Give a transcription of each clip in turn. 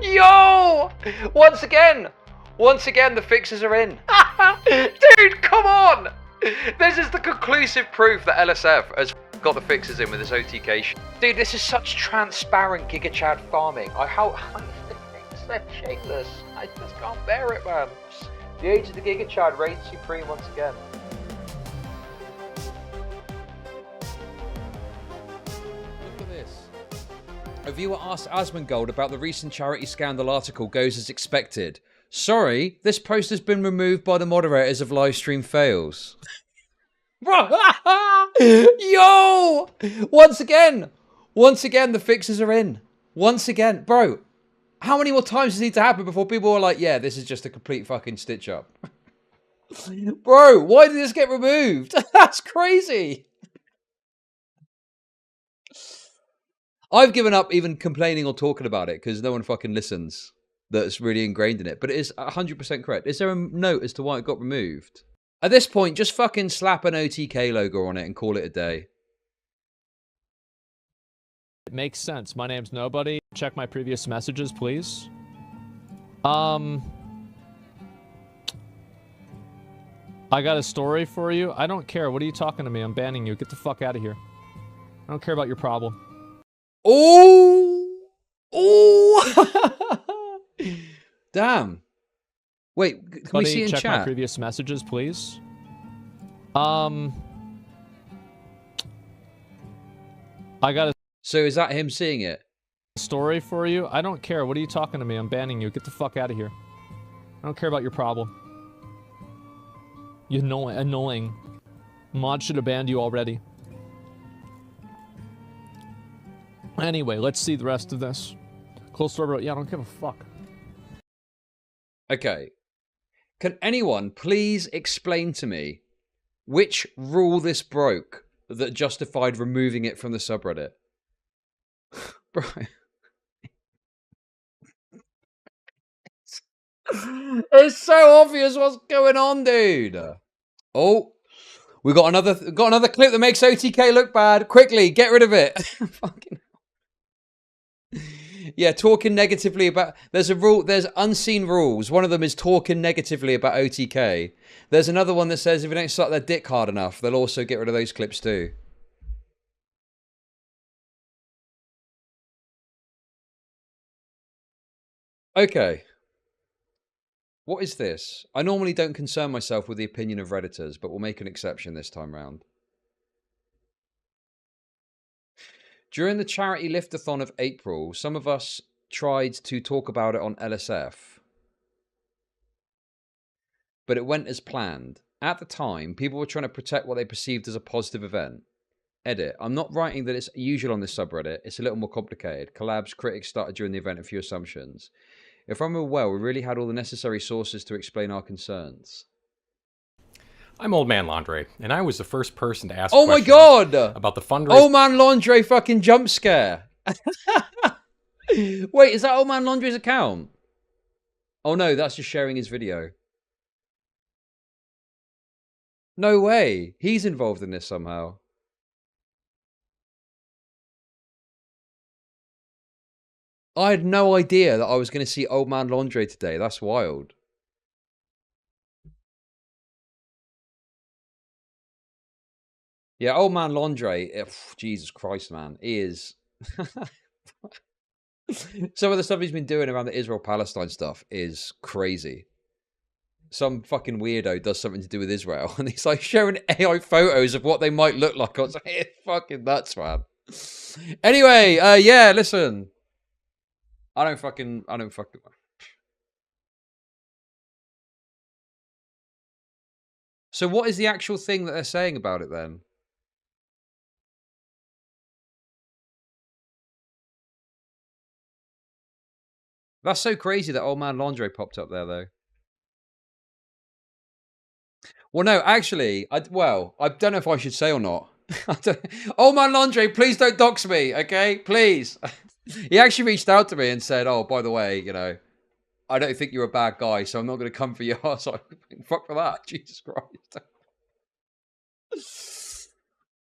Yo! Once again, the fixes are in. Dude, come on! This is the conclusive proof that LSF has got the fixes in with this OTK shit. Dude, this is such transparent Giga Chad farming. It's so shameless. I just can't bear it, man. The age of the Giga Chad reigns supreme once again. Look at this. A viewer asked Asmongold about the recent charity scandal article goes as expected. Sorry, this post has been removed by the moderators of Livestream Fails. Yo! Once again, the fixes are in. Once again. Bro, how many more times does it need to happen before people are like, yeah, this is just a complete fucking stitch up? Bro, why did this get removed? That's crazy. I've given up even complaining or talking about it because no one fucking listens that's really ingrained in it. But it is 100% correct. Is there a note as to why it got removed? At this point, just fucking slap an OTK logo on it and call it a day. It makes sense. My name's Nobody. Check my previous messages, please. I got a story for you. I don't care. What are you talking to me? I'm banning you. Get the fuck out of here. I don't care about your problem. Oh! Oh! Damn. Wait, can we see in check chat? My previous messages, please. I got a So is that him seeing it? story for you. I don't care. What are you talking to me? I'm banning you. Get the fuck out of here. I don't care about your problem. You annoying. Mod should have banned you already. Anyway, let's see the rest of this. Close door, bro. Yeah, I don't give a fuck. Okay. Can anyone please explain to me which rule this broke that justified removing it from the subreddit? Bro. It's so obvious what's going on, dude. Oh, we got another clip that makes OTK look bad. Quickly, get rid of it. Fucking yeah, talking negatively about... There's a rule... There's unseen rules. One of them is talking negatively about OTK. There's another one that says if you don't suck their dick hard enough, they'll also get rid of those clips too. Okay. What is this? I normally don't concern myself with the opinion of Redditors, but we'll make an exception this time round. During the charity liftathon of April, some of us tried to talk about it on LSF, but it went as planned. At the time, people were trying to protect what they perceived as a positive event. Edit. I'm not writing that it's usual on this subreddit. It's a little more complicated. Collabs, critics started during the event, a few assumptions. If I remember well, we really had all the necessary sources to explain our concerns. I'm Old Man Laundry, and I was the first person to ask oh my god! About the fundraiser. Old Man Laundry fucking jump scare. Wait, is that Old Man Laundry's account? Oh no, that's just sharing his video. No way. He's involved in this somehow. I had no idea that I was going to see Old Man Laundry today. That's wild. Yeah, Old Man Laundry, Jesus Christ, man, he is... Some of the stuff he's been doing around the Israel-Palestine stuff is crazy. Some fucking weirdo does something to do with Israel, and he's like showing AI photos of what they might look like. I was like, it's fucking nuts, man. Anyway, yeah, listen. I don't fucking... So what is the actual thing that they're saying about it then? That's so crazy that Old Man Laundry popped up there, though. Well, no, actually, I don't know if I should say or not. Old Man Laundry, please don't dox me, okay? Please. He actually reached out to me and said, oh, by the way, you know, I don't think you're a bad guy, so I'm not going to come for you. I was like, fuck for that. Jesus Christ.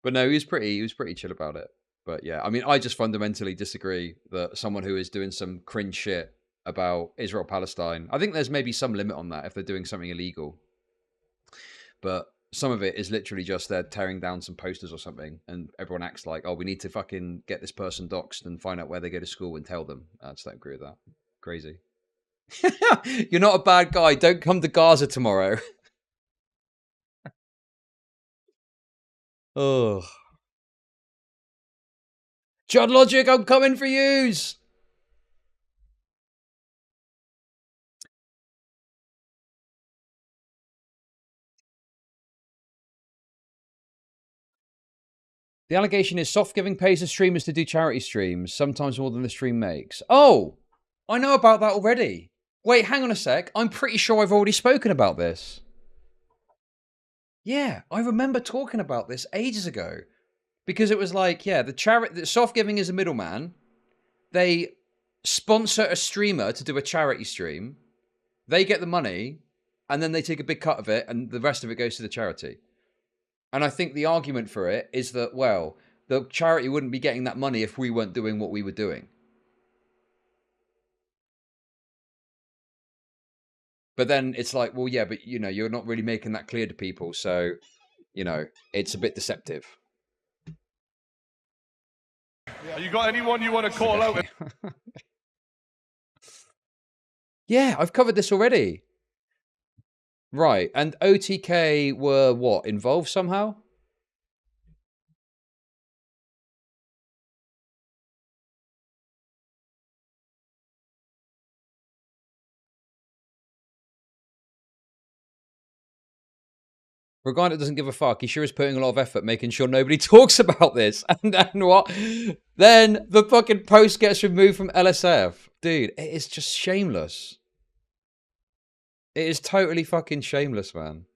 But no, he was pretty chill about it. But yeah, I mean, I just fundamentally disagree that someone who is doing some cringe shit about Israel-Palestine, I think there's maybe some limit on that if they're doing something illegal. But some of it is literally just they're tearing down some posters or something, and everyone acts like, oh, we need to fucking get this person doxxed and find out where they go to school and tell them. I just don't agree with that. Crazy. You're not a bad guy. Don't come to Gaza tomorrow. Oh. Chud Logic, I'm coming for yous. The allegation is Soft Giving pays the streamers to do charity streams, sometimes more than the stream makes. Oh, I know about that already. Wait, hang on a sec. I'm pretty sure I've already spoken about this. Yeah, I remember talking about this ages ago. Because it was like, yeah, the Soft Giving is a middleman. They sponsor a streamer to do a charity stream. They get the money, and then they take a big cut of it, and the rest of it goes to the charity. And I think the argument for it is that, well, the charity wouldn't be getting that money if we weren't doing what we were doing. But then it's like, well, yeah, but, you know, you're not really making that clear to people. So, you know, it's a bit deceptive. You got anyone you want to call out? Yeah, I've covered this already. Right, and OTK were what, involved somehow? Regardless, doesn't give a fuck. He sure is putting a lot of effort making sure nobody talks about this. And then what? Then the fucking post gets removed from LSF. Dude, it is just shameless. It is totally fucking shameless, man.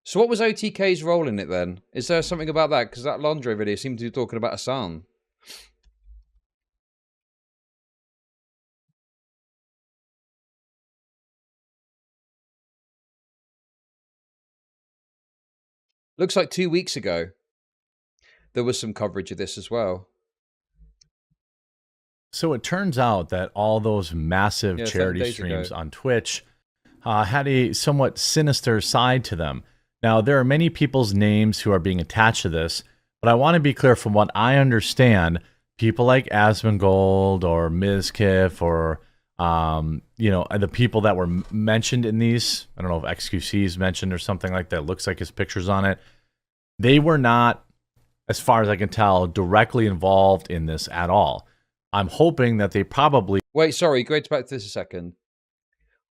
So what was OTK's role in it then? Is there something about that? Because that laundry video seemed to be talking about Asmon. Looks like 2 weeks ago, there was some coverage of this as well. So it turns out that all those massive charity streams on Twitch had a somewhat sinister side to them. Now, there are many people's names who are being attached to this, but I want to be clear from what I understand, people like Asmongold or Mizkif or, you know, the people that were mentioned in these, I don't know if XQC is mentioned or something like that, looks like his picture's on it. They were not, as far as I can tell, directly involved in this at all. I'm hoping that they probably... Wait, sorry, go back to this a second.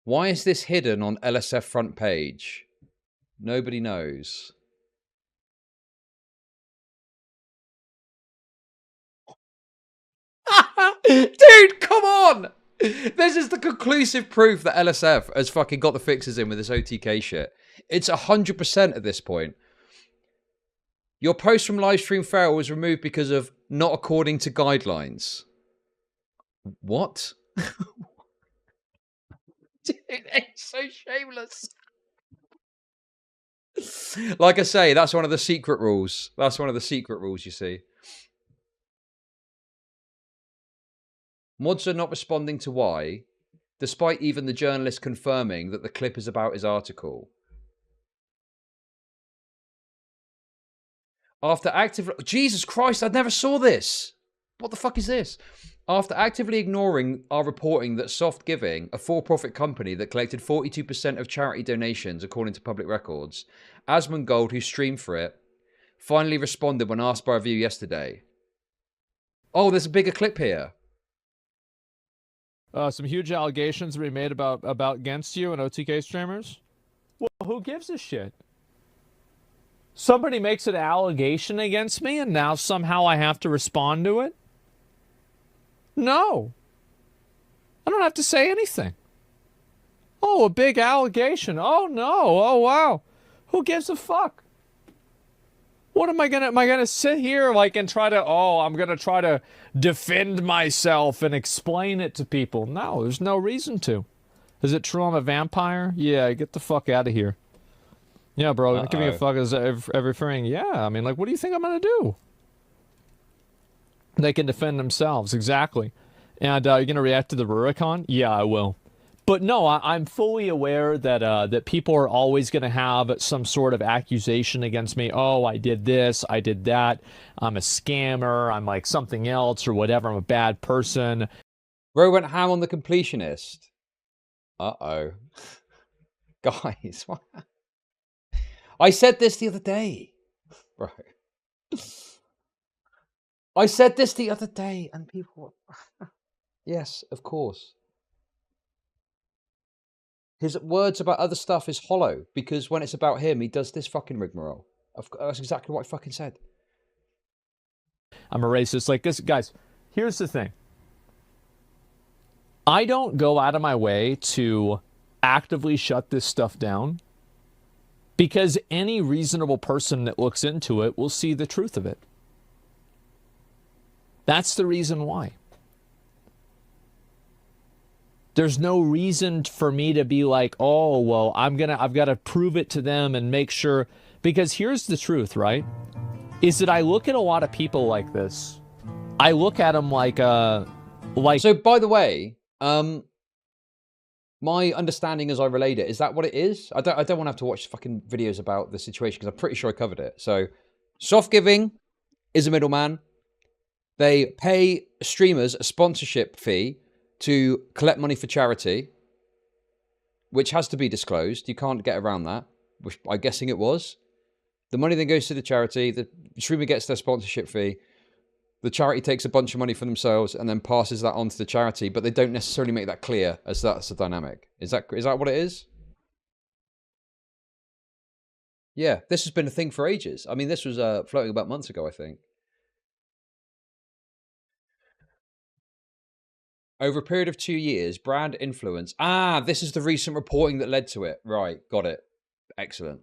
Why is this hidden on LSF front page? Nobody knows. Dude, come on! This is the conclusive proof that LSF has fucking got the fixes in with this OTK shit. It's 100% at this point. Your post from Livestream Feral was removed because of not according to guidelines. What? Dude, it's so shameless. Like I say, that's one of the secret rules. That's one of the secret rules, you see. Mods are not responding to why, despite even the journalist confirming that the clip is about his article. After actively... Jesus Christ, I never saw this! What the fuck is this? After actively ignoring our reporting that Soft Giving, a for-profit company that collected 42% of charity donations according to public records, Asmongold, who streamed for it, finally responded when asked by a viewer yesterday. Oh, there's a bigger clip here. Some huge allegations were made about against you and OTK streamers. Well, who gives a shit? Somebody makes an allegation against me and now somehow I have to respond to it? No. I don't have to say anything. Oh, a big allegation. Oh, no. Oh, wow. Who gives a fuck? What am I gonna sit here like and try to, I'm gonna try to defend myself and explain it to people? No, there's no reason to. Is it true I'm a vampire? Yeah, get the fuck out of here. Yeah, bro, giving a fuck is everything. Yeah, I mean, like, what do you think I'm gonna do? They can defend themselves, exactly. And you're going to react to the Rurikon? Yeah, I will. But no, I'm fully aware that that people are always going to have some sort of accusation against me. Oh, I did this, I did that. I'm a scammer. I'm like something else or whatever. I'm a bad person. Bro went ham on the completionist. Uh-oh. Guys, what? I said this the other day. Bro. I said this the other day and people... Yes, of course. His words about other stuff is hollow because when it's about him, he does this fucking rigmarole. That's exactly what I fucking said. I'm a racist. Like this, guys, here's the thing. I don't go out of my way to actively shut this stuff down because any reasonable person that looks into it will see the truth of it. That's the reason why. There's no reason for me to be like, oh, well, I've got to prove it to them and make sure. Because here's the truth, right? Is that I look at a lot of people like this. I look at them like. So, by the way, my understanding as I relayed it, is that what it is? I don't want to have to watch fucking videos about the situation because I'm pretty sure I covered it. So, soft giving is a middleman. They pay streamers a sponsorship fee to collect money for charity, which has to be disclosed. You can't get around that, which I'm guessing it was. The money then goes to the charity, the streamer gets their sponsorship fee, the charity takes a bunch of money for themselves and then passes that on to the charity, but they don't necessarily make that clear as that's the dynamic. Is that what it is? Yeah, this has been a thing for ages. I mean, this was floating about months ago, I think. Over a period of 2 years, brand influence. Ah, this is the recent reporting that led to it. Right, got it. Excellent.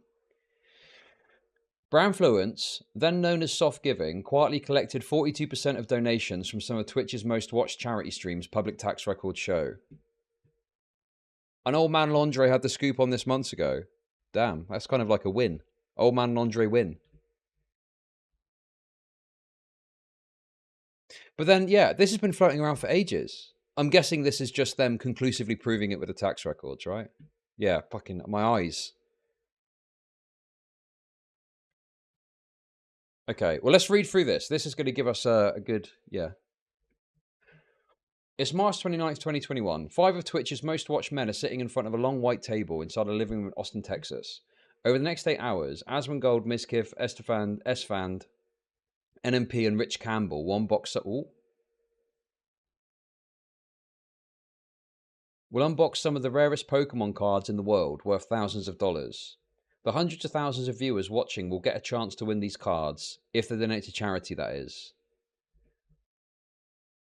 Brandfluence, then known as soft giving, quietly collected 42% of donations from some of Twitch's most watched charity streams, public tax records show. An old man Laundry had the scoop on this months ago. Damn, that's kind of like a win. Old man Laundry win. But then, yeah, this has been floating around for ages. I'm guessing this is just them conclusively proving it with the tax records, right? Yeah, fucking my eyes. Okay, well, let's read through this. This is going to give us a good, yeah. It's March 29th, 2021. 5 of Twitch's most watched men are sitting in front of a long white table inside a living room in Austin, Texas. Over the next 8 hours, Asmongold, Miskif, Esfand, NMP, and Rich Campbell, one boxer... We'll unbox some of the rarest Pokemon cards in the world, worth thousands of dollars. The hundreds of thousands of viewers watching will get a chance to win these cards, if they donate to charity, that is.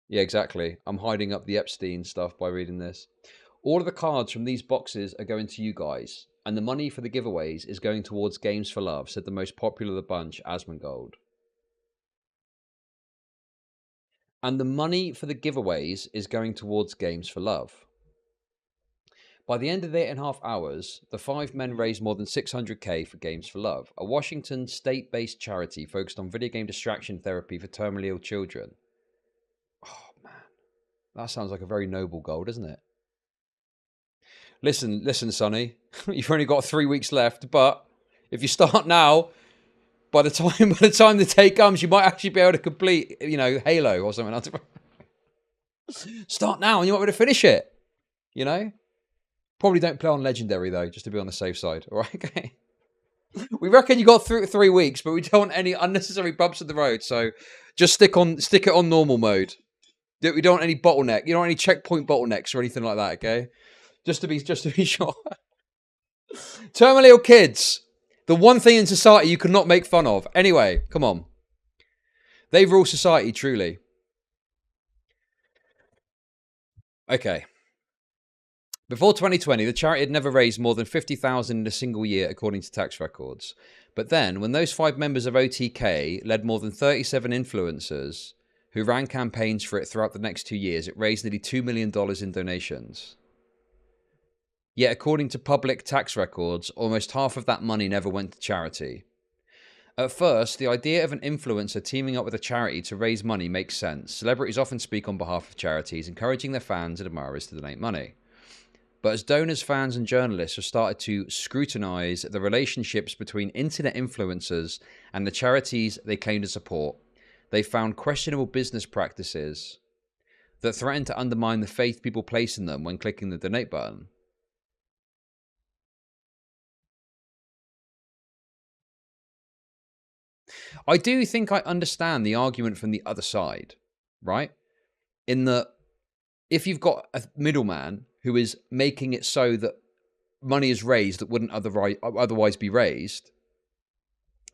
Yeah, exactly. I'm hiding up the Epstein stuff by reading this. All of the cards from these boxes are going to you guys, and the money for the giveaways is going towards Games for Love, said the most popular of the bunch, Asmongold. And the money for the giveaways is going towards Games for Love. By the end of the 8.5 hours, the 5 men raised more than $600K for Games for Love, a Washington state-based charity focused on video game distraction therapy for terminally ill children. Oh, man. That sounds like a very noble goal, doesn't it? Listen, Sonny. You've only got 3 weeks left, but if you start now, by the time the day comes, you might actually be able to complete, Halo or something else. Start now and you might be able to finish it, Probably don't play on Legendary, though, just to be on the safe side. All right, okay. We reckon you got through 3 weeks, but we don't want any unnecessary bumps in the road, so just stick it on normal mode. We don't want any bottleneck. You don't want any checkpoint bottlenecks or anything like that, okay? Just to be sure. Terminally ill kids. The one thing in society you cannot make fun of. Anyway, come on. They rule society, truly. Okay. Before 2020, the charity had never raised more than $50,000 in a single year, according to tax records. But then, when those 5 members of OTK led more than 37 influencers who ran campaigns for it throughout the next 2 years, it raised nearly $2 million in donations. Yet, according to public tax records, almost half of that money never went to charity. At first, the idea of an influencer teaming up with a charity to raise money makes sense. Celebrities often speak on behalf of charities, encouraging their fans and admirers to donate money. But as donors, fans, and journalists have started to scrutinize the relationships between internet influencers and the charities they claim to support, they found questionable business practices that threaten to undermine the faith people place in them when clicking the donate button. I do think I understand the argument from the other side, right? In that if you've got a middleman who is making it so that money is raised that wouldn't otherwise be raised,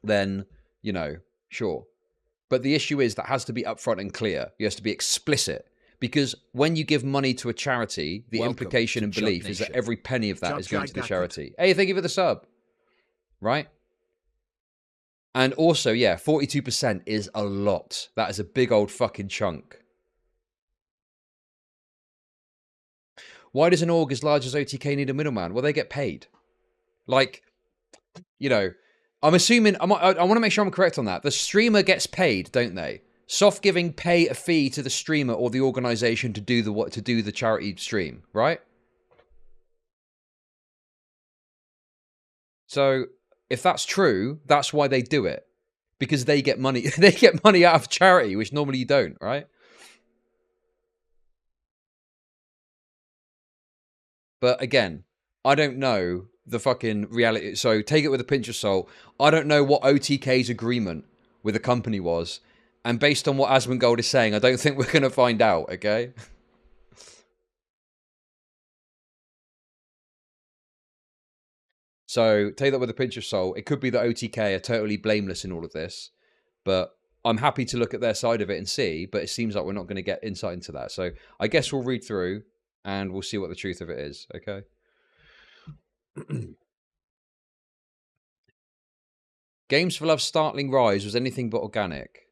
then, you know, sure. But the issue is that has to be upfront and clear. It has to be explicit. Because when you give money to a charity, the implication and belief is that every penny of that is going to the charity. Hey, thank you for the sub. Right? And also, yeah, 42% is a lot. That is a big old fucking chunk. Why does an org as large as OTK need a middleman? Well, they get paid. Like, you know, I'm assuming, I want to make sure I'm correct on that. The streamer gets paid, don't they? Soft Giving pay a fee to the streamer or the organization to do the charity stream, right? So if that's true, that's why they do it. Because they get money. They get money out of charity, which normally you don't, right? But again, I don't know the fucking reality. So take it with a pinch of salt. I don't know what OTK's agreement with the company was. And based on what Asmongold is saying, I don't think we're going to find out, okay? So take that with a pinch of salt. It could be that OTK are totally blameless in all of this. But I'm happy to look at their side of it and see. But it seems like we're not going to get insight into that. So I guess we'll read through and we'll see what the truth of it is, okay? Games for Love's startling rise was anything but organic.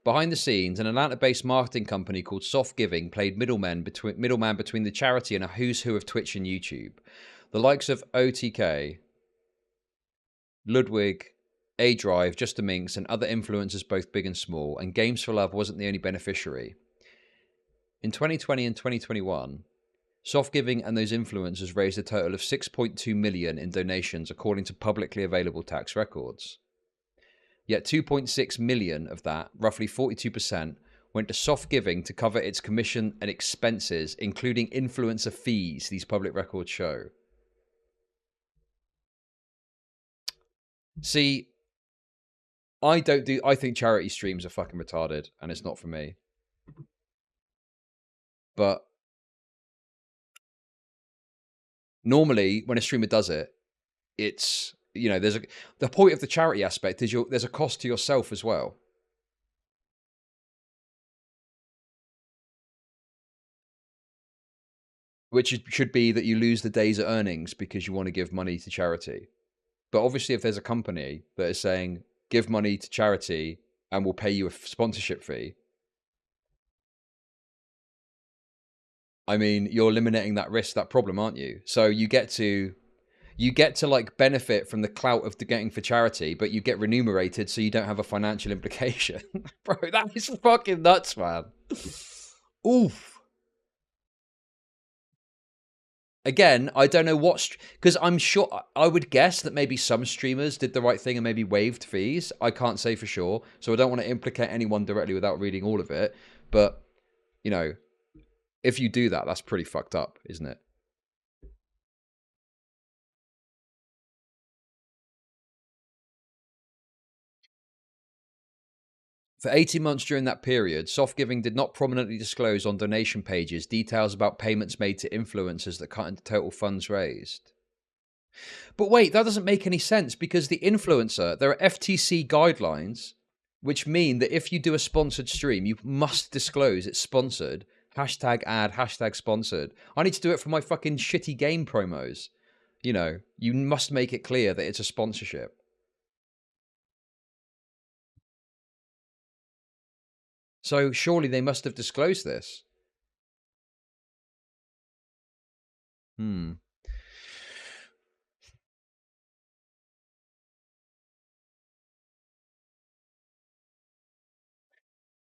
Behind the scenes, an Atlanta-based marketing company called Soft Giving played middleman between the charity and a who's who of Twitch and YouTube. The likes of OTK, Ludwig, A-Drive, Just a Minx, and other influencers both big and small, and Games for Love wasn't the only beneficiary. In 2020 and 2021, Soft Giving and those influencers raised a total of $6.2 million in donations according to publicly available tax records. Yet 2.6 million of that, roughly 42%, went to Soft Giving to cover its commission and expenses, including influencer fees, these public records show. See, I think charity streams are fucking retarded, and it's not for me. But normally, when a streamer does it, it's, you know, the point of the charity aspect is there's a cost to yourself as well. Which should be that you lose the day's earnings because you want to give money to charity. But obviously, if there's a company that is saying, give money to charity and we'll pay you a sponsorship fee, I mean, you're eliminating that risk, that problem, aren't you? So you get to like benefit from the clout of the getting for charity, but you get remunerated so you don't have a financial implication. Bro, that is fucking nuts, man. Oof. Again, I don't know because I'm sure, I would guess that maybe some streamers did the right thing and maybe waived fees. I can't say for sure, so I don't want to implicate anyone directly without reading all of it. But, you know, if you do that, that's pretty fucked up, isn't it? For 18 months during that period, Soft Giving did not prominently disclose on donation pages details about payments made to influencers that cut into total funds raised. But wait, that doesn't make any sense because the influencer, there are FTC guidelines which mean that if you do a sponsored stream, you must disclose it's sponsored. Hashtag ad, hashtag sponsored. I need to do it for my fucking shitty game promos. You know, you must make it clear that it's a sponsorship. So surely they must have disclosed this.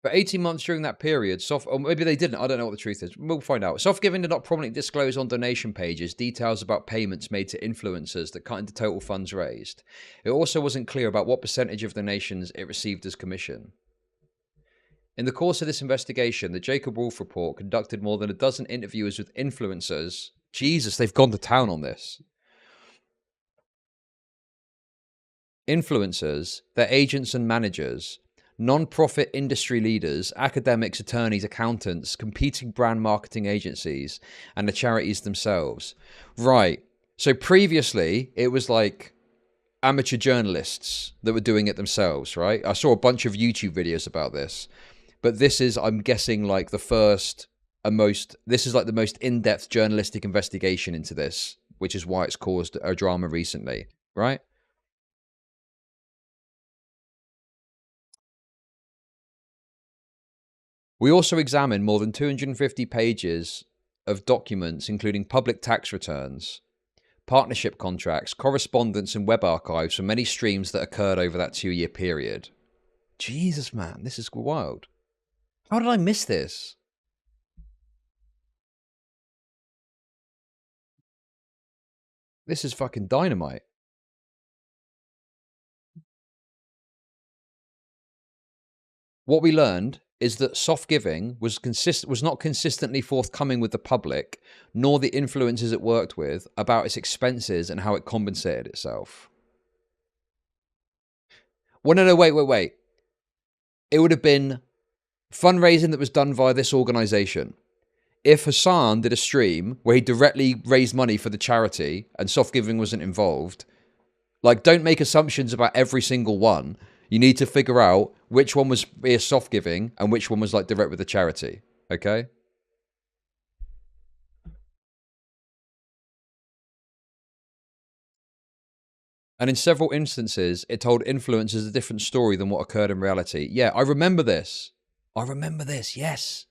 For 18 months during that period, or maybe they didn't, I don't know what the truth is. We'll find out. Soft Giving did not prominently disclose on donation pages details about payments made to influencers that cut into total funds raised. It also wasn't clear about what percentage of donations it received as commission. In the course of this investigation, the Jacob Wolf report conducted more than a dozen interviews with influencers. Jesus, they've gone to town on this. Influencers, their agents and managers, non-profit industry leaders, academics, attorneys, accountants, competing brand marketing agencies, and the charities themselves. Right. So previously, it was like amateur journalists that were doing it themselves, right? I saw a bunch of YouTube videos about this. But this is, I'm guessing, like the first and this is like the most in-depth journalistic investigation into this, which is why it's caused a drama recently, right? We also examined more than 250 pages of documents, including public tax returns, partnership contracts, correspondence, and web archives from many streams that occurred over that 2-year period. Jesus, man, this is wild. How did I miss this? This is fucking dynamite. What we learned is that Soft Giving was not consistently forthcoming with the public, nor the influencers it worked with, about its expenses and how it compensated itself. Well, no, wait. It would have been fundraising that was done via this organization. If Hassan did a stream where he directly raised money for the charity and Soft Giving wasn't involved, like, don't make assumptions about every single one. You need to figure out which one was via Soft Giving and which one was like direct with the charity. Okay? And in several instances, it told influencers a different story than what occurred in reality. Yeah, I remember this. Yes.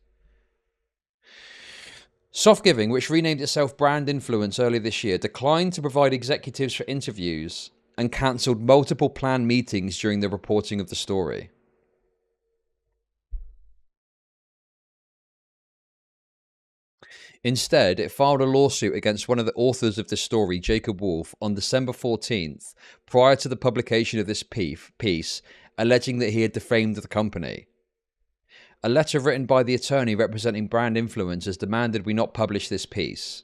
Soft Giving, which renamed itself Brand Influence earlier this year, declined to provide executives for interviews and cancelled multiple planned meetings during the reporting of the story. Instead, it filed a lawsuit against one of the authors of the story, Jacob Wolf, on December 14th, prior to the publication of this piece, alleging that he had defamed the company. A letter written by the attorney representing Brand Influencers demanded we not publish this piece.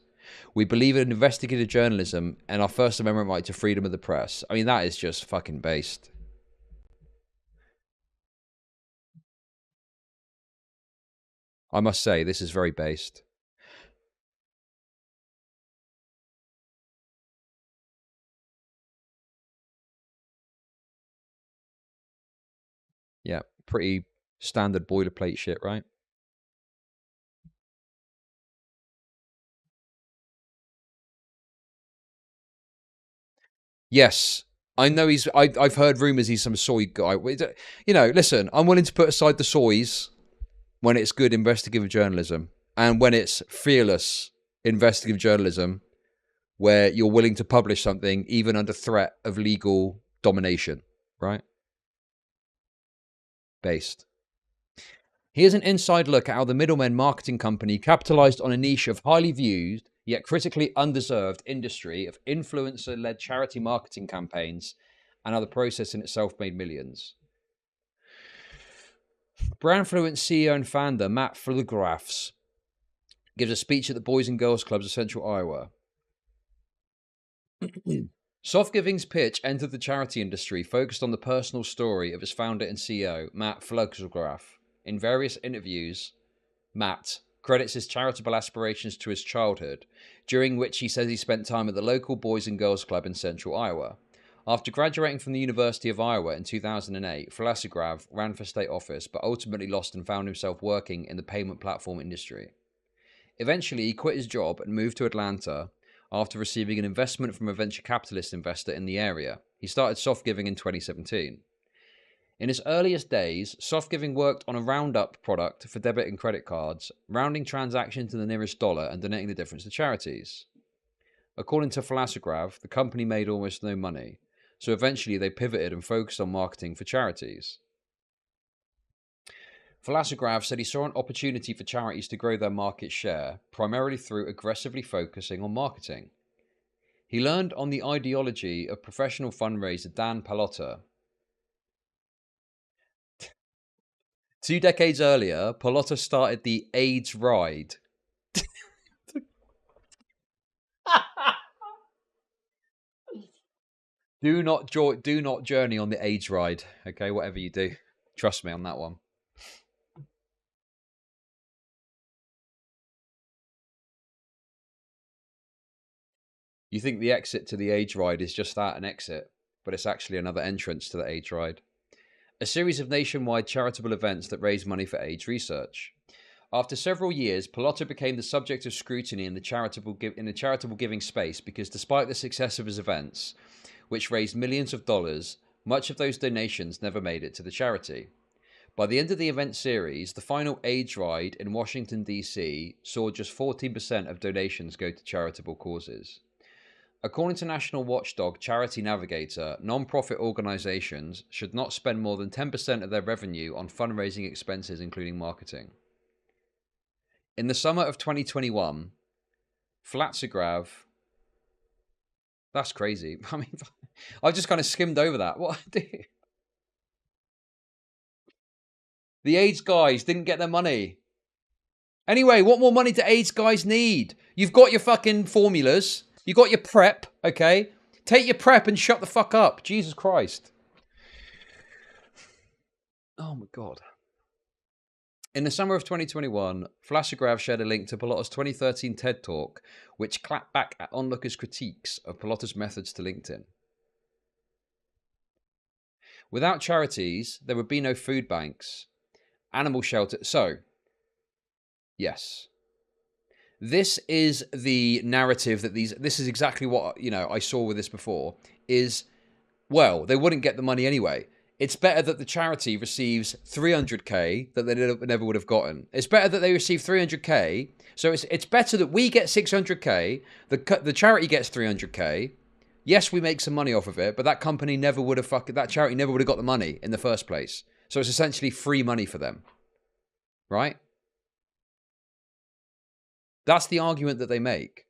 We believe in investigative journalism and our First Amendment right to freedom of the press. I mean, that is just fucking based. I must say, this is very based. Yeah, pretty standard boilerplate shit, right? Yes, I know I've heard rumours he's some soy guy. You know, listen, I'm willing to put aside the soys when it's good investigative journalism and when it's fearless investigative journalism where you're willing to publish something even under threat of legal domination, right? Based. Here's an inside look at how the middleman marketing company capitalized on a niche of highly viewed yet critically undeserved industry of influencer-led charity marketing campaigns and how the process in itself made millions. Brandfluence CEO and founder Matt Philografs gives a speech at the Boys and Girls Clubs of Central Iowa. Soft Giving's pitch entered the charity industry focused on the personal story of its founder and CEO, Matt Philograf. In various interviews, Matt credits his charitable aspirations to his childhood, during which he says he spent time at the local Boys and Girls Club in Central Iowa. After graduating from the University of Iowa in 2008, Philograf ran for state office, but ultimately lost and found himself working in the payment platform industry. Eventually, he quit his job and moved to Atlanta after receiving an investment from a venture capitalist investor in the area. He started Soft Giving in 2017. In its earliest days, Soft Giving worked on a roundup product for debit and credit cards, rounding transactions to the nearest dollar and donating the difference to charities. According to Philograf, the company made almost no money, so eventually they pivoted and focused on marketing for charities. Vlasograf said he saw an opportunity for charities to grow their market share, primarily through aggressively focusing on marketing. He learned on the ideology of professional fundraiser Dan Pallotta. 2 decades earlier, Pallotta started the AIDS Ride. Do not journey on the AIDS Ride, okay? Whatever you do, trust me on that one. You think the exit to the AIDS Ride is just that, an exit, but it's actually another entrance to the AIDS Ride. A series of nationwide charitable events that raise money for AIDS research. After several years, Pallotta became the subject of scrutiny in the charitable giving space because despite the success of his events, which raised millions of dollars, much of those donations never made it to the charity. By the end of the event series, the final AIDS Ride in Washington, D.C. saw just 14% of donations go to charitable causes. According to national watchdog Charity Navigator, non-profit organizations should not spend more than 10% of their revenue on fundraising expenses, including marketing. In the summer of 2021, Vlasograf... That's crazy. I mean, I've just kind of skimmed over that. What? The AIDS guys didn't get their money. Anyway, what more money do AIDS guys need? You've got your fucking formulas. You got your prep, okay? Take your prep and shut the fuck up. Jesus Christ. Oh my God. In the summer of 2021, Vlasograf shared a link to Pallotta's 2013 TED Talk, which clapped back at onlookers' critiques of Pallotta's methods to LinkedIn. Without charities, there would be no food banks, animal shelter. So, yes. This is the narrative that this is exactly what, I saw with this before, is, well, they wouldn't get the money anyway. It's better that the charity receives 300k that they never would have gotten. It's better that they receive 300k. So it's better that we get 600k, the charity gets 300k. Yes, we make some money off of it, but that company never would have that charity never would have got the money in the first place. So it's essentially free money for them. Right? That's the argument that they make.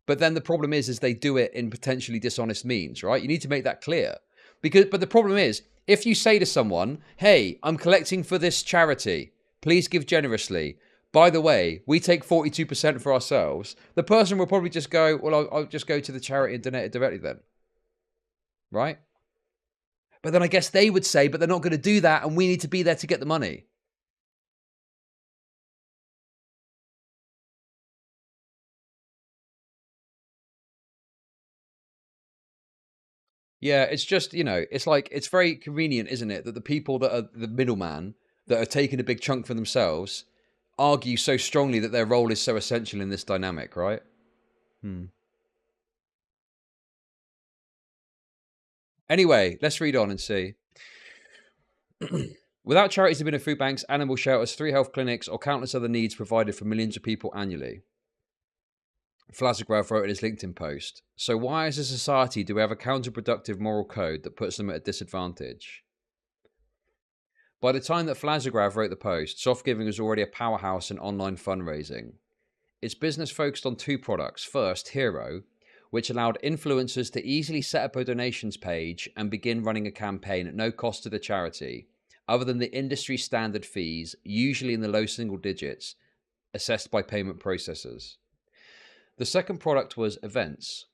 But then the problem is they do it in potentially dishonest means, right? You need to make that clear. But the problem is, if you say to someone, hey, I'm collecting for this charity, please give generously. By the way, we take 42% for ourselves. The person will probably just go, well, I'll just go to the charity and donate it directly then. Right? But then I guess they would say, but they're not going to do that and we need to be there to get the money. Yeah, it's just, it's like, it's very convenient, isn't it? That the people that are the middleman, that are taking a big chunk for themselves, argue so strongly that their role is so essential in this dynamic, right? Anyway, let's read on and see. Without charities, there have been no food banks, animal shelters, 3 health clinics, or countless other needs provided for millions of people annually. Vlasograf wrote in his LinkedIn post, so why as a society do we have a counterproductive moral code that puts them at a disadvantage? By the time that Vlasograf wrote the post, Soft Giving was already a powerhouse in online fundraising. Its business focused on 2 products. First, Hero, which allowed influencers to easily set up a donations page and begin running a campaign at no cost to the charity, other than the industry standard fees, usually in the low single digits, assessed by payment processors. The second product was Events.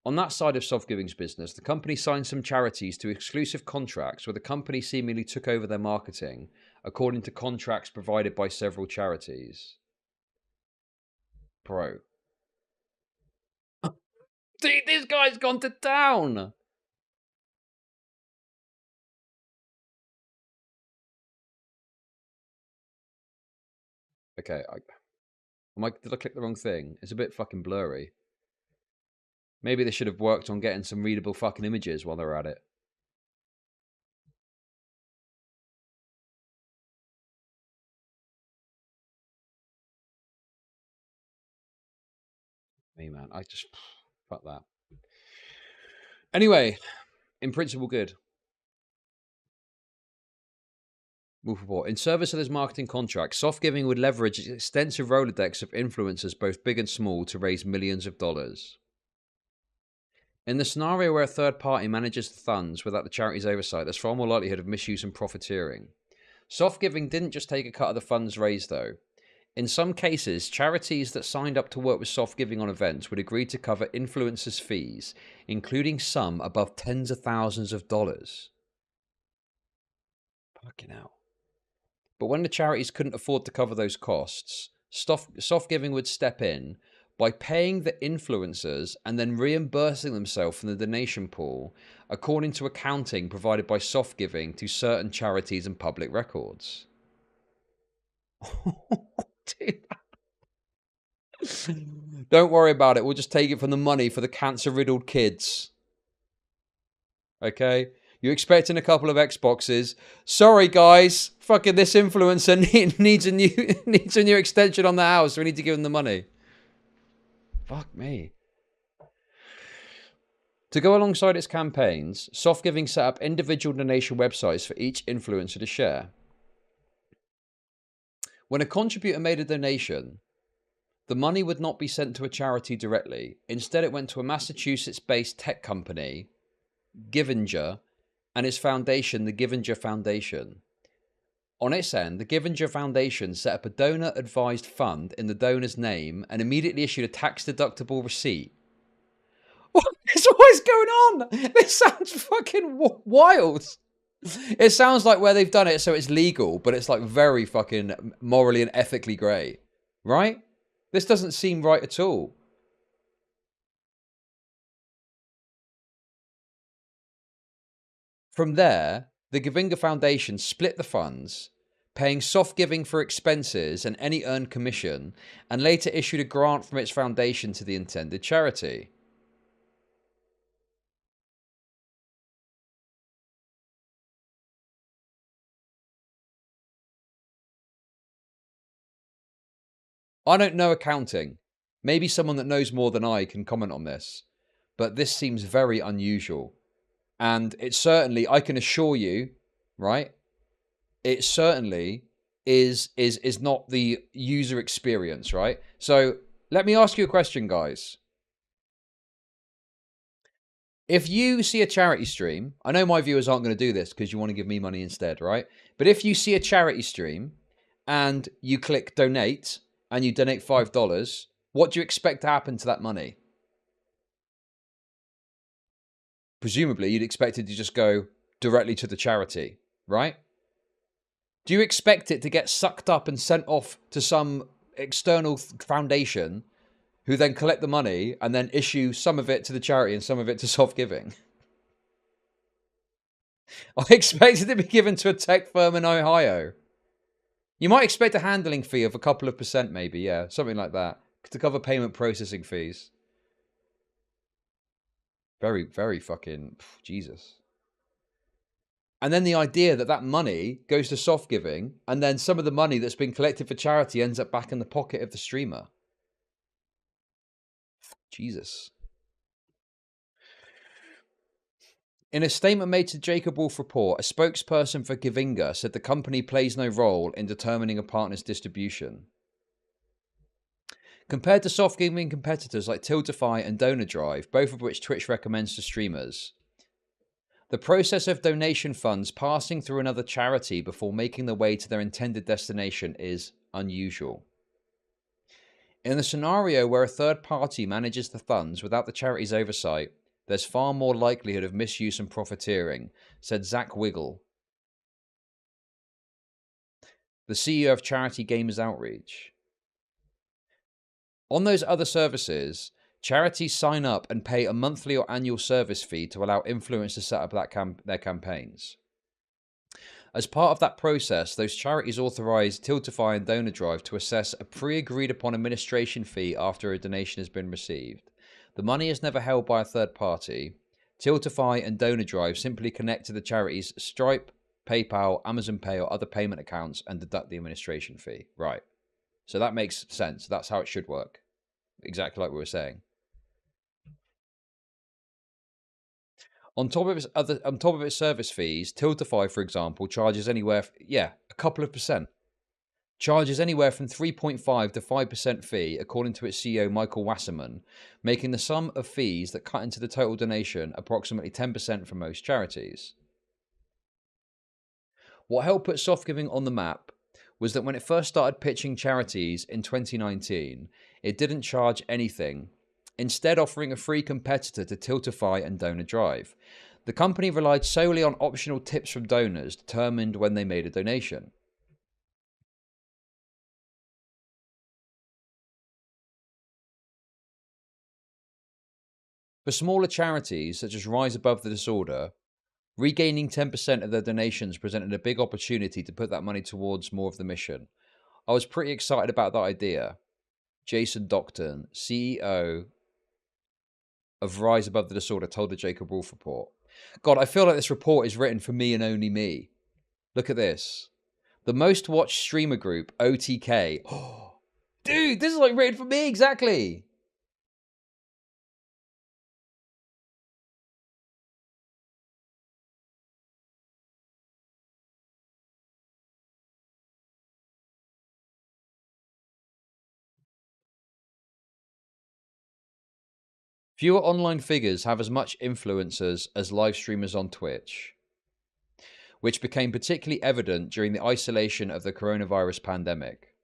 On that side of Soft Giving's business, the company signed some charities to exclusive contracts where the company seemingly took over their marketing, according to contracts provided by several charities. Bro. Dude, this guy's gone to town! Okay, did I click the wrong thing? It's a bit fucking blurry. Maybe they should have worked on getting some readable fucking images while they were at it. Me, man. I just... Fuck that. Anyway, in principle, good. Wolf report. In service of this marketing contract, Soft Giving would leverage its extensive Rolodex of influencers, both big and small, to raise millions of dollars. In the scenario where a third party manages the funds without the charity's oversight, there's far more likelihood of misuse and profiteering. Soft Giving didn't just take a cut of the funds raised, though. In some cases, charities that signed up to work with Soft Giving on events would agree to cover influencers' fees, including some above tens of thousands of dollars. Fucking hell. But when the charities couldn't afford to cover those costs, Soft Giving would step in by paying the influencers and then reimbursing themselves from the donation pool, according to accounting provided by Soft Giving to certain charities and public records. Don't worry about it. We'll just take it from the money for the cancer-riddled kids. Okay? You're expecting a couple of Xboxes. Sorry, guys. Fucking this influencer needs a new extension on the house. We need to give them the money. Fuck me. To go alongside its campaigns, Soft Giving set up individual donation websites for each influencer to share. When a contributor made a donation, the money would not be sent to a charity directly. Instead, it went to a Massachusetts-based tech company, Givinger, and its foundation, the Givinger Foundation. On its end, the Givinger Foundation set up a donor-advised fund in the donor's name and immediately issued a tax-deductible receipt. What is going on? This sounds fucking wild. It sounds like where they've done it so it's legal, but it's like very fucking morally and ethically grey. Right? This doesn't seem right at all. From there, the Givinger Foundation split the funds, paying Soft Giving for expenses and any earned commission, and later issued a grant from its foundation to the intended charity. I don't know accounting. Maybe someone that knows more than I can comment on this. But this seems very unusual. And it certainly, I can assure you, right? It certainly is not the user experience, right? So let me ask you a question, guys. If you see a charity stream, I know my viewers aren't going to do this because you want to give me money instead, right? But if you see a charity stream and you click donate, and you donate $5, what do you expect to happen to that money? Presumably, you'd expect it to just go directly to the charity, right? Do you expect it to get sucked up and sent off to some external foundation who then collect the money and then issue some of it to the charity and some of it to Soft Giving? I expect it to be given to a tech firm in Ohio. You might expect a handling fee of a couple of percent, maybe, yeah, something like that, to cover payment processing fees. Very, very fucking, Jesus. And then the idea that that money goes to Soft Giving, and then some of the money that's been collected for charity ends up back in the pocket of the streamer. Jesus. In a statement made to Jacob Wolf Report, a spokesperson for Givinger said the company plays no role in determining a partner's distribution. Compared to Soft Giving competitors like Tiltify and Donor Drive, both of which Twitch recommends to streamers, the process of donation funds passing through another charity before making their way to their intended destination is unusual. In the scenario where a third party manages the funds without the charity's oversight, there's far more likelihood of misuse and profiteering, said Zach Wiggle, the CEO of Charity Gamers Outreach. On those other services, charities sign up and pay a monthly or annual service fee to allow influencers to set up their campaigns. As part of that process, those charities authorize Tiltify and Donor Drive to assess a pre-agreed upon administration fee after a donation has been received. The money is never held by a third party. Tiltify and Donor Drive simply connect to the charity's Stripe, PayPal, Amazon Pay, or other payment accounts and deduct the administration fee. Right. So that makes sense. That's how it should work. Exactly like we were saying. On top of its service fees, Tiltify, for example, charges anywhere, a couple of percent. Charges anywhere from 3.5 to 5% fee, according to its CEO Michael Wasserman, making the sum of fees that cut into the total donation approximately 10% for most charities. What helped put soft giving on the map was that when it first started pitching charities in 2019, it didn't charge anything, instead offering a free competitor to Tiltify and Donor Drive. The company relied solely on optional tips from donors determined when they made a donation. For smaller charities, such as Rise Above the Disorder, regaining 10% of their donations presented a big opportunity to put that money towards more of the mission. I was pretty excited about that idea. Jason Docton, CEO of Rise Above the Disorder, told the Jacob Wolf Report. God, I feel like this report is written for me and only me. Look at this. The most watched streamer group, OTK. Oh, dude, this is like written for me exactly. Fewer online figures have as much influencers as live streamers on Twitch, which became particularly evident during the isolation of the coronavirus pandemic.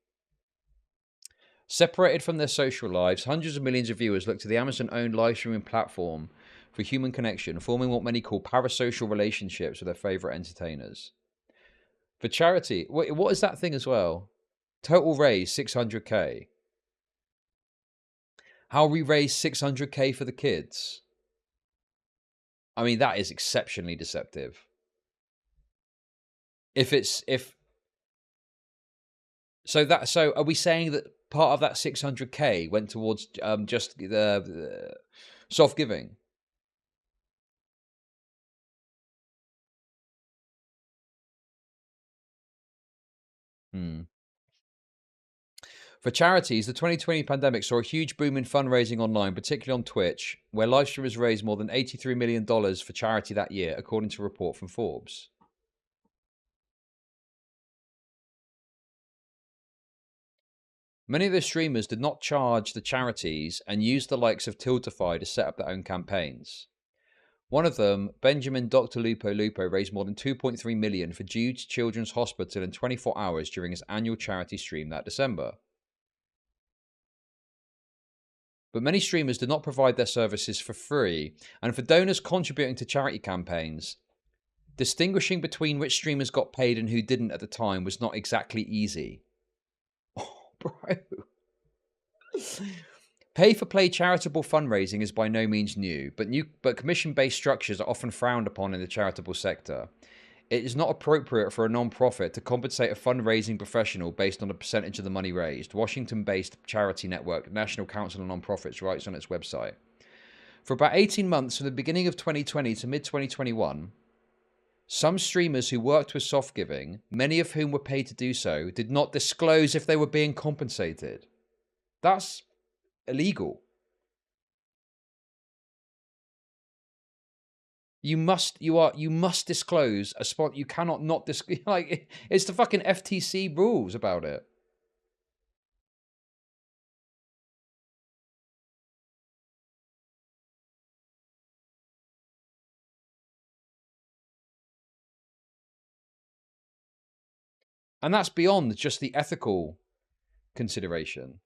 Separated from their social lives, hundreds of millions of viewers look to the Amazon-owned live streaming platform for human connection, forming what many call parasocial relationships with their favorite entertainers. For charity, what is that thing as well? Total raise 600k. How we raised 600k for the kids. I mean, that is exceptionally deceptive. So are we saying that part of that 600k went towards just the soft giving? For charities, the 2020 pandemic saw a huge boom in fundraising online, particularly on Twitch, where live streamers raised more than $83 million for charity that year, according to a report from Forbes. Many of the streamers did not charge the charities and used the likes of Tiltify to set up their own campaigns. One of them, Benjamin Dr. Lupo, raised more than $2.3 million for Jude's Children's Hospital in 24 hours during his annual charity stream that December. But many streamers did not provide their services for free, and for donors contributing to charity campaigns, distinguishing between which streamers got paid and who didn't at the time was not exactly easy. Oh, bro. Pay-for-play charitable fundraising is by no means new, but commission-based structures are often frowned upon in the charitable sector. It is not appropriate for a non-profit to compensate a fundraising professional based on a percentage of the money raised, Washington-based charity network National Council of Nonprofits writes on its website. For about 18 months from the beginning of 2020 to mid-2021, some streamers who worked with soft giving, many of whom were paid to do so, did not disclose if they were being compensated. That's illegal. You must disclose a spot. You cannot not disclose. Like, it's the fucking FTC rules about it. And that's beyond just the ethical consideration.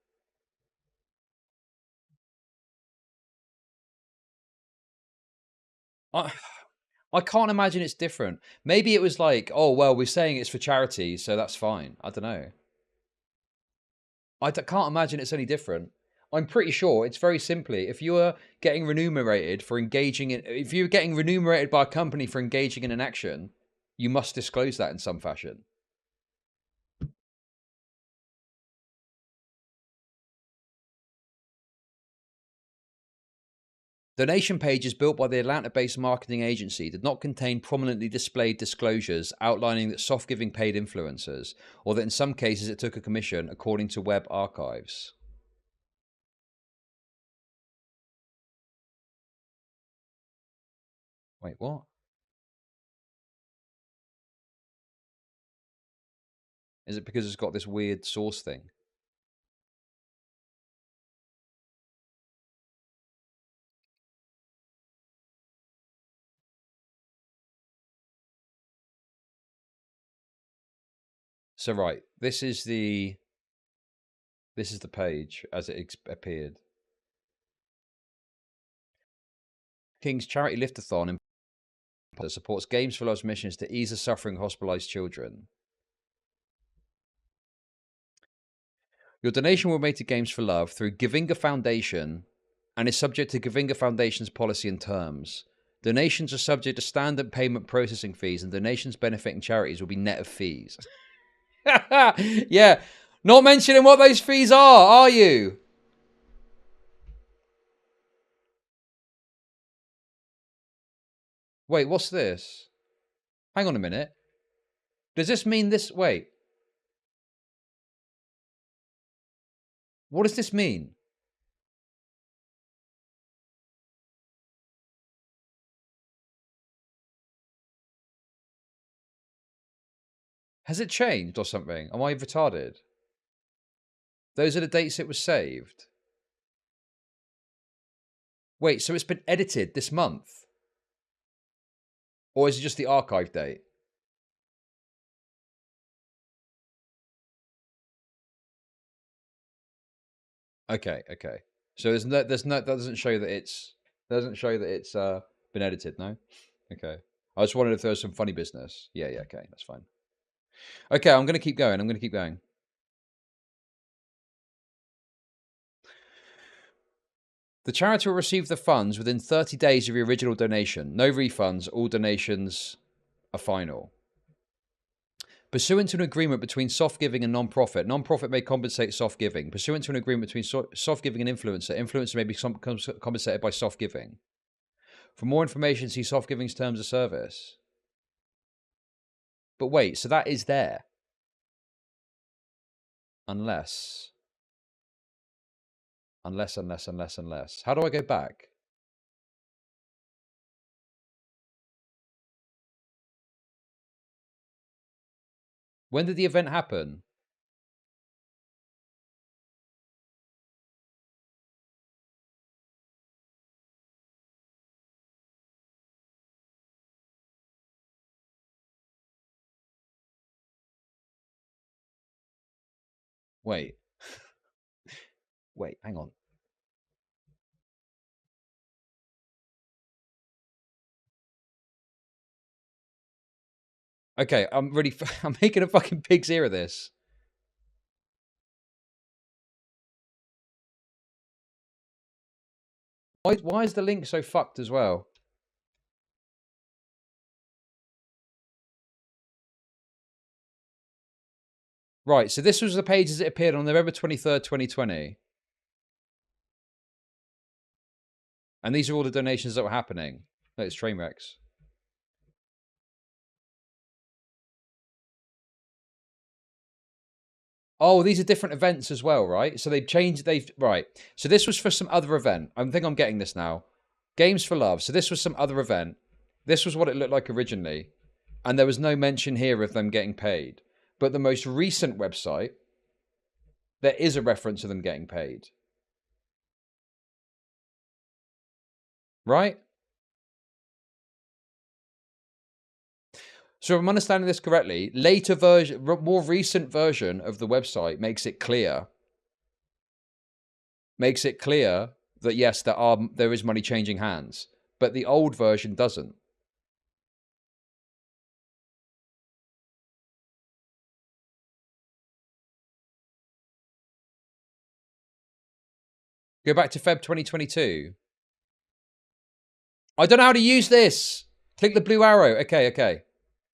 I can't imagine it's different. Maybe it was like, oh, well, we're saying it's for charity, so that's fine. I don't know. I can't imagine it's any different. I'm pretty sure it's very simply, if you are getting remunerated for engaging in, if you're getting remunerated by a company for engaging in an action, you must disclose that in some fashion. Donation pages built by the Atlanta-based marketing agency did not contain prominently displayed disclosures outlining that soft giving paid influencers, or that in some cases it took a commission, according to Web Archives. Wait, what? Is it because it's got this weird source thing? So right, this is the page as it appeared. King's Charity Liftathon that supports Games for Love's missions to ease the suffering of hospitalized children. Your donation will be made to Games for Love through Givinga Foundation and is subject to Givinga Foundation's policy and terms. Donations are subject to standard payment processing fees, and donations benefiting charities will be net of fees. Yeah, not mentioning what those fees are you? Wait, what's this? Hang on a minute. Does this mean this? Wait. What does this mean? Has it changed or something? Am I retarded? Those are the dates it was saved. Wait, so it's been edited this month? Or is it just the archive date? Okay. So that doesn't show that it's been edited, no? Okay. I just wondered if there was some funny business. Yeah, okay, that's fine. Okay, I'm gonna keep going. The charity will receive the funds within 30 days of your original donation. No refunds. All donations are final. Pursuant to an agreement between soft giving and non-profit, non-profit may compensate soft giving. Pursuant to an agreement between soft giving and influencer, influencer may be compensated by soft giving. For more information, see soft giving's terms of service. But wait, so that is there. Unless. How do I go back? When did the event happen? Wait. Wait, hang on. Okay, I'm making a fucking pig's ear of this. Why is the link so fucked as well? Right, so this was the page as it appeared on November 23rd, 2020. And these are all the donations that were happening. No, it's train wrecks. Oh, these are different events as well, right? So right. So this was for some other event. I think I'm getting this now. Games for Love. So this was some other event. This was what it looked like originally. And there was no mention here of them getting paid. But the most recent website, there is a reference to them getting paid. Right? So if I'm understanding this correctly, later version, more recent version of the website makes it clear that yes, there is money changing hands, but the old version doesn't. Go back to Feb 2022. I don't know how to use this. Click the blue arrow. Okay.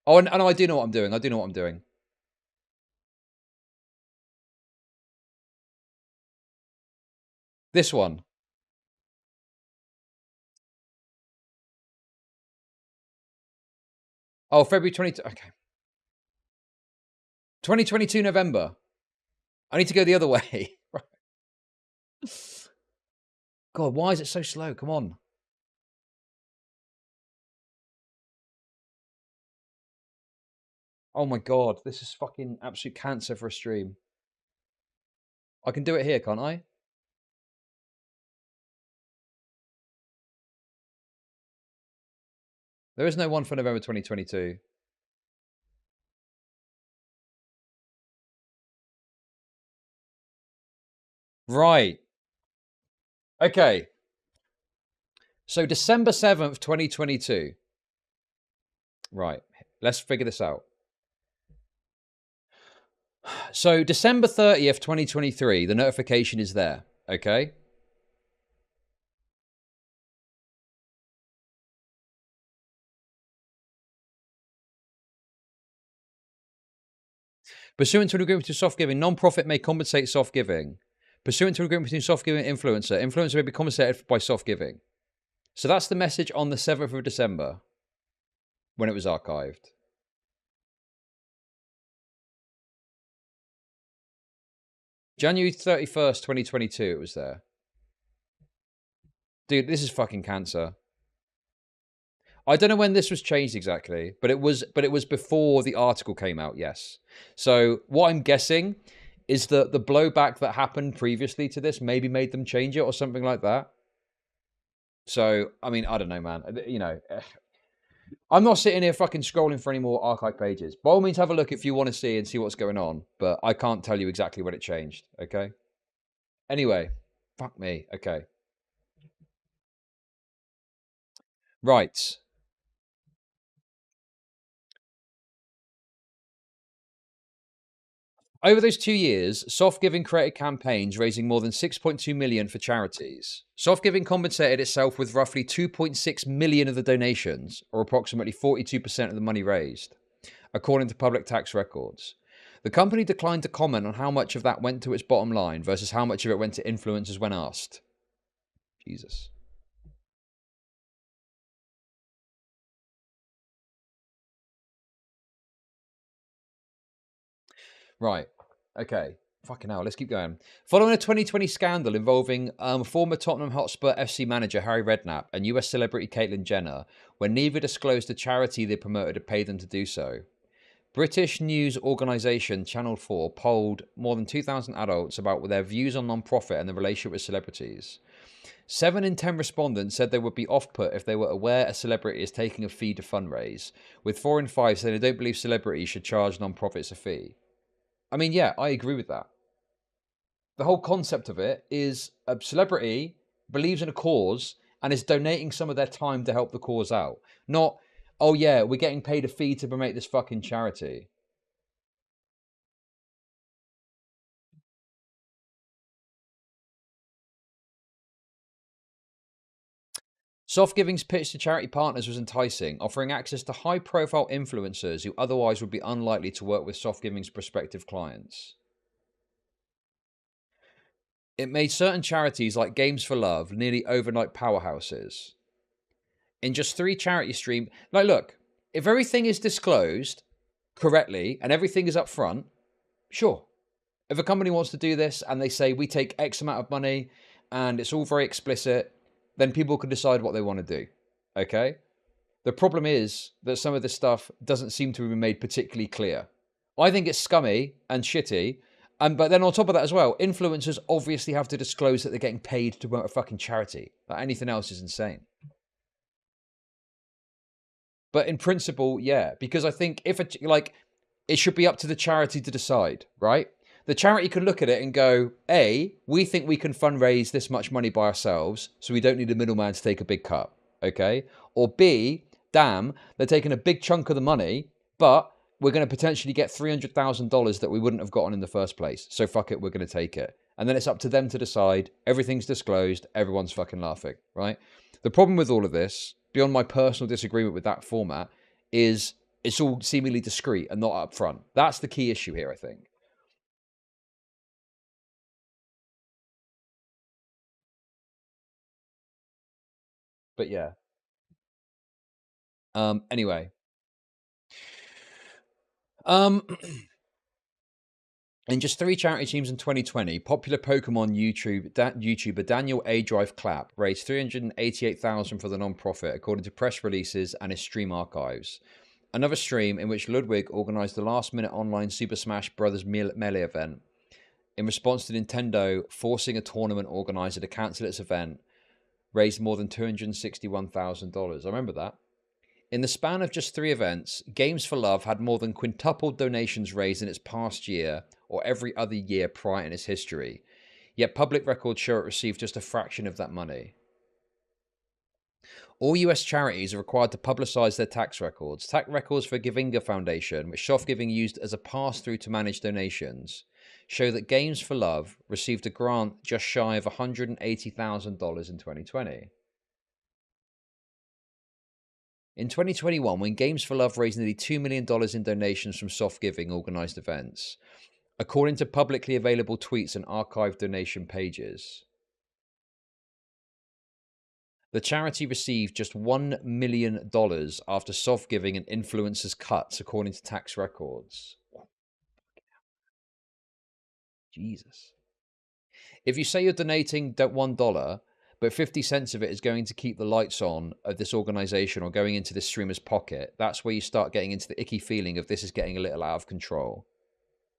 Oh, and I do know what I'm doing. This one. Oh, February 22. Okay. 2022 November. I need to go the other way. God, why is it so slow? Come on. Oh my god, this is fucking absolute cancer for a stream. I can do it here, can't I? There is no one for November 2022. Right. Okay. So December 7th, 2022. Right. Let's figure this out. So December 30th, 2023, the notification is there. Okay. Pursuant to an agreement between soft giving, non-profit may compensate soft giving. Pursuant to an agreement between soft giving and influencer, influencer may be compensated by soft giving. So that's the message on the 7th of December when it was archived. January 31st, 2022, it was there. Dude, this is fucking cancer. I don't know when this was changed exactly, but it was before the article came out, yes. So what I'm guessing is that the blowback that happened previously to this maybe made them change it or something like that. So, I mean, I don't know, man. You know, I'm not sitting here fucking scrolling for any more archive pages. By all means, have a look if you want to see and see what's going on, but I can't tell you exactly when it changed, okay? Anyway, fuck me, okay. Right. Over those 2 years, Soft Giving created campaigns raising more than 6.2 million for charities. Soft Giving compensated itself with roughly 2.6 million of the donations, or approximately 42% of the money raised, according to public tax records. The company declined to comment on how much of that went to its bottom line versus how much of it went to influencers when asked. Jesus. Right. Okay. Fucking hell. Let's keep going. Following a 2020 scandal involving former Tottenham Hotspur FC manager Harry Redknapp and US celebrity Caitlyn Jenner, when neither disclosed the charity they promoted had paid them to do so. British news organisation Channel 4 polled more than 2,000 adults about their views on non-profit and the relationship with celebrities. 7 in 10 respondents said they would be off-put if they were aware a celebrity is taking a fee to fundraise, with 4 in 5 saying they don't believe celebrities should charge non-profits a fee. I mean, yeah, I agree with that. The whole concept of it is a celebrity believes in a cause and is donating some of their time to help the cause out. Not, oh yeah, we're getting paid a fee to promote this fucking charity. Soft Giving's pitch to charity partners was enticing, offering access to high-profile influencers who otherwise would be unlikely to work with Soft Giving's prospective clients. It made certain charities like Games for Love nearly overnight powerhouses. In just 3 charity streams, like, look, if everything is disclosed correctly and everything is up front, sure. If a company wants to do this and they say we take X amount of money and it's all very explicit, then people can decide what they want to do. Okay? The problem is that some of this stuff doesn't seem to have been made particularly clear. I think it's scummy and shitty. But then on top of that as well, influencers obviously have to disclose that they're getting paid to promote a fucking charity. Like, anything else is insane. But in principle, yeah, because I think it should be up to the charity to decide, right? The charity can look at it and go, A, we think we can fundraise this much money by ourselves, so we don't need a middleman to take a big cut, okay? Or B, damn, they're taking a big chunk of the money, but we're going to potentially get $300,000 that we wouldn't have gotten in the first place. So fuck it, we're going to take it. And then it's up to them to decide. Everything's disclosed. Everyone's fucking laughing, right? The problem with all of this, beyond my personal disagreement with that format, is it's all seemingly discreet and not up front. That's the key issue here, I think. But yeah. Anyway. In just 3 charity teams in 2020, popular Pokemon YouTuber Daniel A. Drive Clapp raised $388,000 for the non-profit, according to press releases and his stream archives. Another stream in which Ludwig organised the last-minute online Super Smash Bros. Melee event in response to Nintendo forcing a tournament organiser to cancel its event, raised more than $261,000. I remember that. In the span of just 3 events, Games for Love had more than quintupled donations raised in its past year or every other year prior in its history. Yet public records show it received just a fraction of that money. All US charities are required to publicise their tax records. Tax records for Givinga Foundation, which Soft Giving used as a pass-through to manage donations, show that Games for Love received a grant just shy of $180,000 in 2020. In 2021, when Games for Love raised nearly $2 million in donations from Soft Giving organised events, according to publicly available tweets and archived donation pages, the charity received just $1 million after Soft Giving and influencers' cuts, according to tax records. Jesus. If you say you're donating $1, but 50 cents of it is going to keep the lights on of this organization or going into this streamer's pocket, that's where you start getting into the icky feeling of this is getting a little out of control.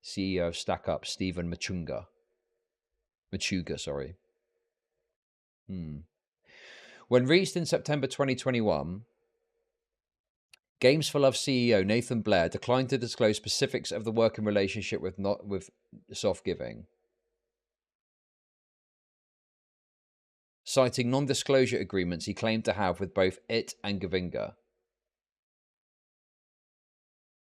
CEO of Stack Up, Stephen Machuga, sorry. When reached in September 2021, Games for Love CEO Nathan Blair declined to disclose specifics of the working relationship with Soft Giving, citing non-disclosure agreements he claimed to have with both it and Givinga.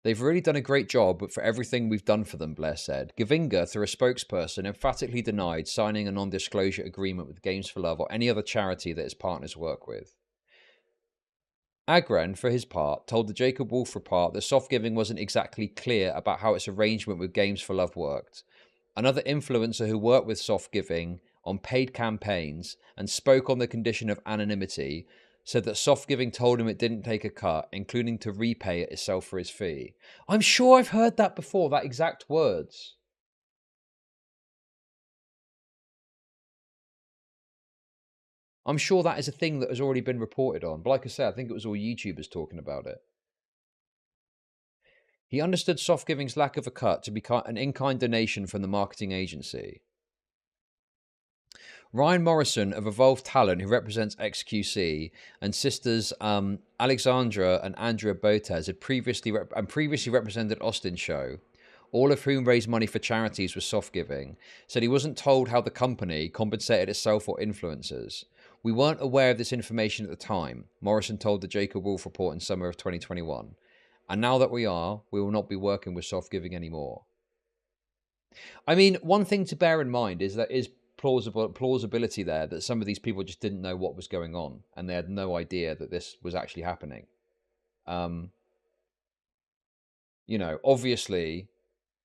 They've really done a great job for everything we've done for them, Blair said. Givinga, through a spokesperson, emphatically denied signing a non-disclosure agreement with Games for Love or any other charity that its partners work with. Agren, for his part, told the Jacob Wolf Report that Soft Giving wasn't exactly clear about how its arrangement with Games for Love worked. Another influencer who worked with Soft Giving on paid campaigns and spoke on the condition of anonymity said that Soft Giving told him it didn't take a cut, including to repay it itself for his fee. I'm sure I've heard that before, that exact words. I'm sure that is a thing that has already been reported on. But like I said, I think it was all YouTubers talking about it. He understood Soft Giving's lack of a cut to be an in-kind donation from the marketing agency. Ryan Morrison of Evolved Talent, who represents XQC, and sisters Alexandra and Andrea Botes had previously represented Austin's show, all of whom raised money for charities with Soft Giving, said he wasn't told how the company compensated itself or influencers. We weren't aware of this information at the time, Morrison told the Jacob Wolf Report in summer of 2021. And now that we are, we will not be working with Soft Giving anymore. I mean, one thing to bear in mind is that is plausibility there that some of these people just didn't know what was going on and they had no idea that this was actually happening. You know, obviously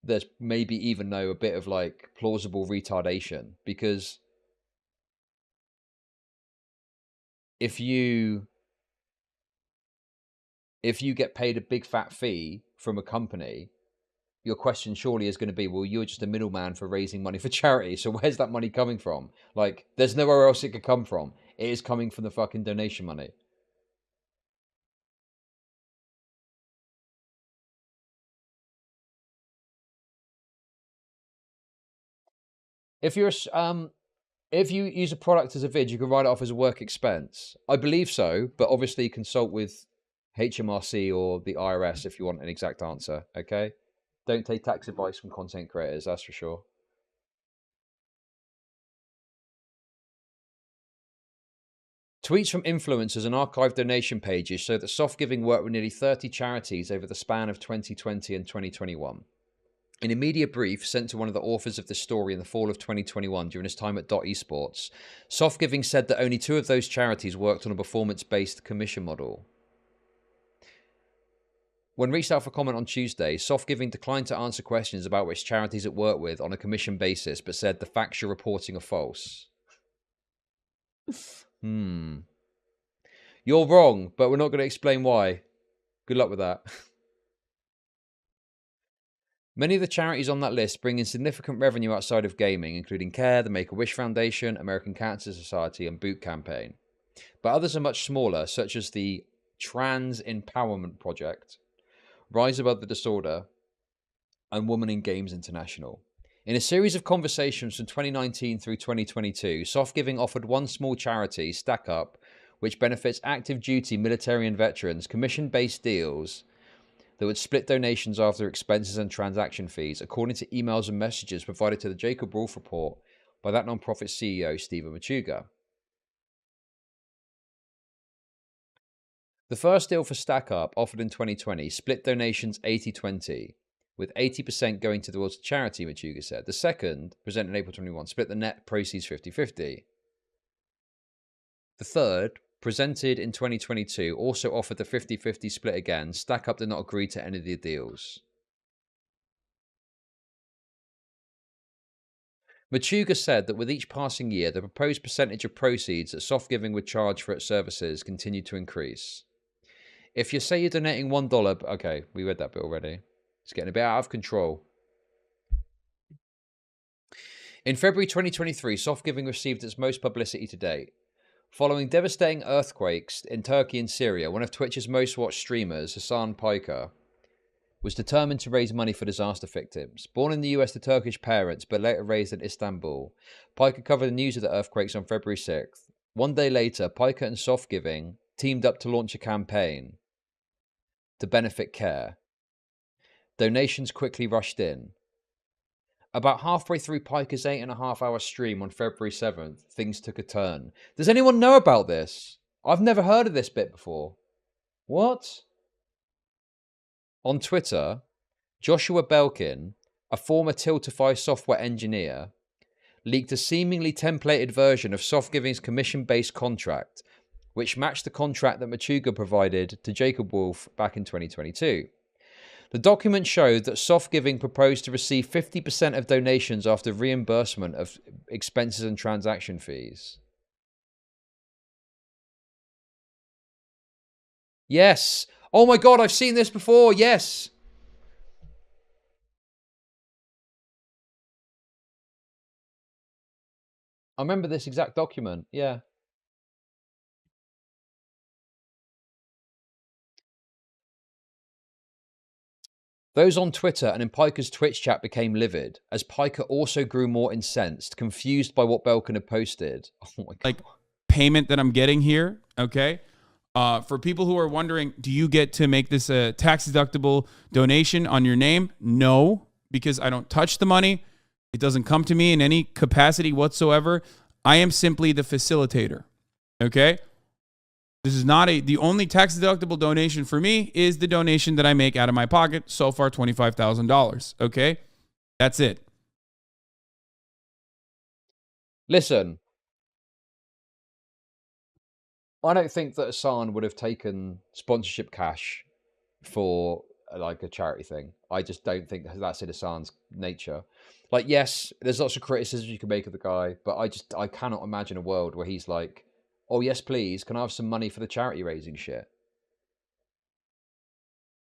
there's maybe even a bit of like plausible retardation, because if you get paid a big fat fee from a company, your question surely is going to be, well, you're just a middleman for raising money for charity. So where's that money coming from? Like, there's nowhere else it could come from. It is coming from the fucking donation money. If you use a product as a vid, you can write it off as a work expense. I believe so, but obviously consult with HMRC or the IRS if you want an exact answer, okay? Don't take tax advice from content creators, that's for sure. Tweets from influencers and archived donation pages show that Soft Giving worked with nearly 30 charities over the span of 2020 and 2021. In a media brief sent to one of the authors of this story in the fall of 2021 during his time at Esports, Soft Giving said that only 2 of those charities worked on a performance-based commission model. When reached out for comment on Tuesday, Soft Giving declined to answer questions about which charities it worked with on a commission basis, but said the facts you're reporting are false. You're wrong, but we're not going to explain why. Good luck with that. Many of the charities on that list bring in significant revenue outside of gaming, including CARE, the Make-A-Wish Foundation, American Cancer Society, and Boot Campaign. But others are much smaller, such as the Trans Empowerment Project, Rise Above the Disorder, and Woman in Games International. In a series of conversations from 2019 through 2022, Soft Giving offered one small charity, Stack Up, which benefits active duty military and veterans, commission-based deals that would split donations after expenses and transaction fees, according to emails and messages provided to the Jacob Wolf report by that nonprofit CEO, Stephen Machuga. The first deal for Stack Up, offered in 2020, split donations 80-20, with 80% going towards charity, Machuga said. The second, presented in April 21, split the net proceeds 50-50. The third, presented in 2022, also offered the 50-50 split again. Stack Up did not agree to any of the deals. Machuga said that with each passing year, the proposed percentage of proceeds that Soft Giving would charge for its services continued to increase. If you say you're donating $1, okay, we read that bit already. It's getting a bit out of control. In February 2023, Soft Giving received its most publicity to date. Following devastating earthquakes in Turkey and Syria, one of Twitch's most watched streamers, Hassan Piker, was determined to raise money for disaster victims. Born in the US to Turkish parents, but later raised in Istanbul, Piker covered the news of the earthquakes on February 6th. One day later, Piker and Soft Giving teamed up to launch a campaign to benefit care. Donations quickly rushed in. About halfway through Piker's 8.5-hour stream on February 7th, things took a turn. Does anyone know about this? I've never heard of this bit before. What? On Twitter, Joshua Belkin, a former Tiltify software engineer, leaked a seemingly templated version of Soft Giving's commission-based contract, which matched the contract that Machuga provided to Jacob Wolf back in 2022. The document showed that Soft Giving proposed to receive 50% of donations after reimbursement of expenses and transaction fees. Yes. Oh my God, I've seen this before. Yes. I remember this exact document. Yeah. Those on Twitter and in Piker's Twitch chat became livid, as Piker also grew more incensed, confused by what Belkin had posted. Oh my God. Like, payment that I'm getting here, okay? For people who are wondering, do you get to make this a tax-deductible donation on your name? No, because I don't touch the money. It doesn't come to me in any capacity whatsoever. I am simply the facilitator, okay? This is not the only tax-deductible donation for me is the donation that I make out of my pocket, so far $25,000, okay? That's it. Listen, I don't think that Asman would have taken sponsorship cash for like a charity thing. I just don't think that's in Assan's nature. Like, yes, there's lots of criticisms you can make of the guy, but I cannot imagine a world where he's like, oh, yes, please, can I have some money for the charity raising shit?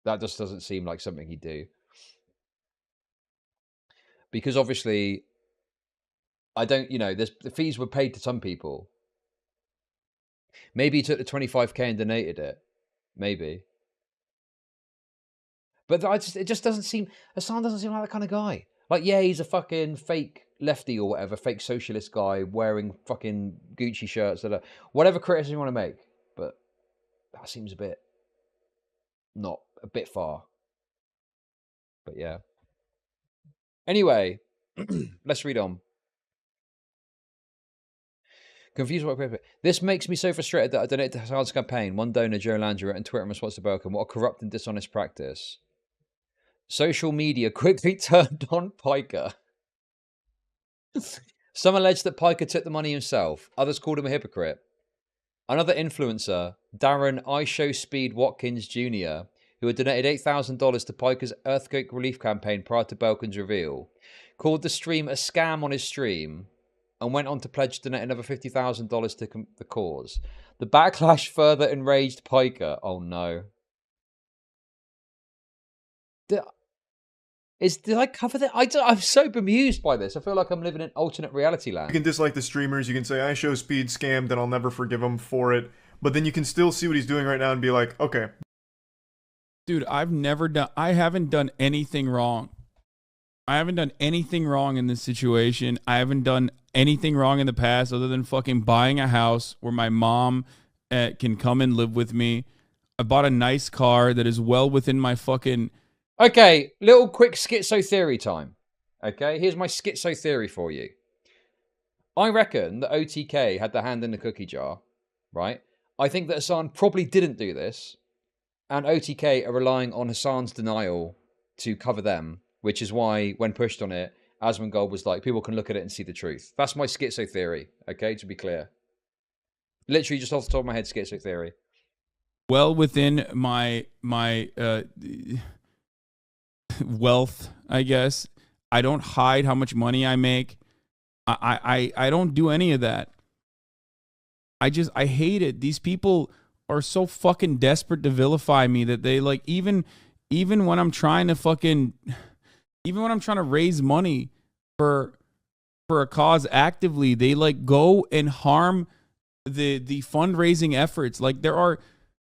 That just doesn't seem like something he'd do. Because obviously, I don't, the fees were paid to some people. Maybe he took the 25k and donated it. Maybe. But it just doesn't seem, Asman doesn't seem like that kind of guy. Like, yeah, he's a fucking fake lefty or whatever, fake socialist guy wearing fucking Gucci shirts, whatever criticism you want to make. But that seems a bit far. But yeah. Anyway, let's read on. Confused what this makes me so frustrated that I donated to Hassan's campaign. One donor, Joe Landry, wrote on Twitter in response to Belkin, what a corrupt and dishonest practice. Social media quickly turned on Piker. Some alleged that Piker took the money himself. Others called him a hypocrite. Another influencer, Darren IShowSpeed Watkins Jr., who had donated $8,000 to Piker's earthquake relief campaign prior to Belkin's reveal, called the stream a scam on his stream and went on to pledge to donate another $50,000 to the cause. The backlash further enraged Piker. Oh no. Did I cover that? I'm so bemused by this. I feel like I'm living in alternate reality land. You can dislike the streamers. You can say, I show speed scammed, and I'll never forgive him for it. But then you can still see what he's doing right now and be like, okay, Dude, I haven't done anything wrong. I haven't done anything wrong in this situation. I haven't done anything wrong in the past other than fucking buying a house where my mom can come and live with me. I bought a nice car that is well within my fucking... Okay, little quick schizo theory time. Okay, here's my schizo theory for you. I reckon that OTK had the hand in the cookie jar, right? I think that Hassan probably didn't do this, and OTK are relying on Hassan's denial to cover them, which is why, when pushed on it, Asmongold was like, people can look at it and see the truth. That's my schizo theory, okay, to be clear. Literally just off the top of my head, schizo theory. Well within my wealth, I guess. I don't hide how much money I make. I don't do any of that. I hate it. These people are so fucking desperate to vilify me that they like even when I'm trying to raise money for a cause actively, they like go and harm the fundraising efforts. Like there are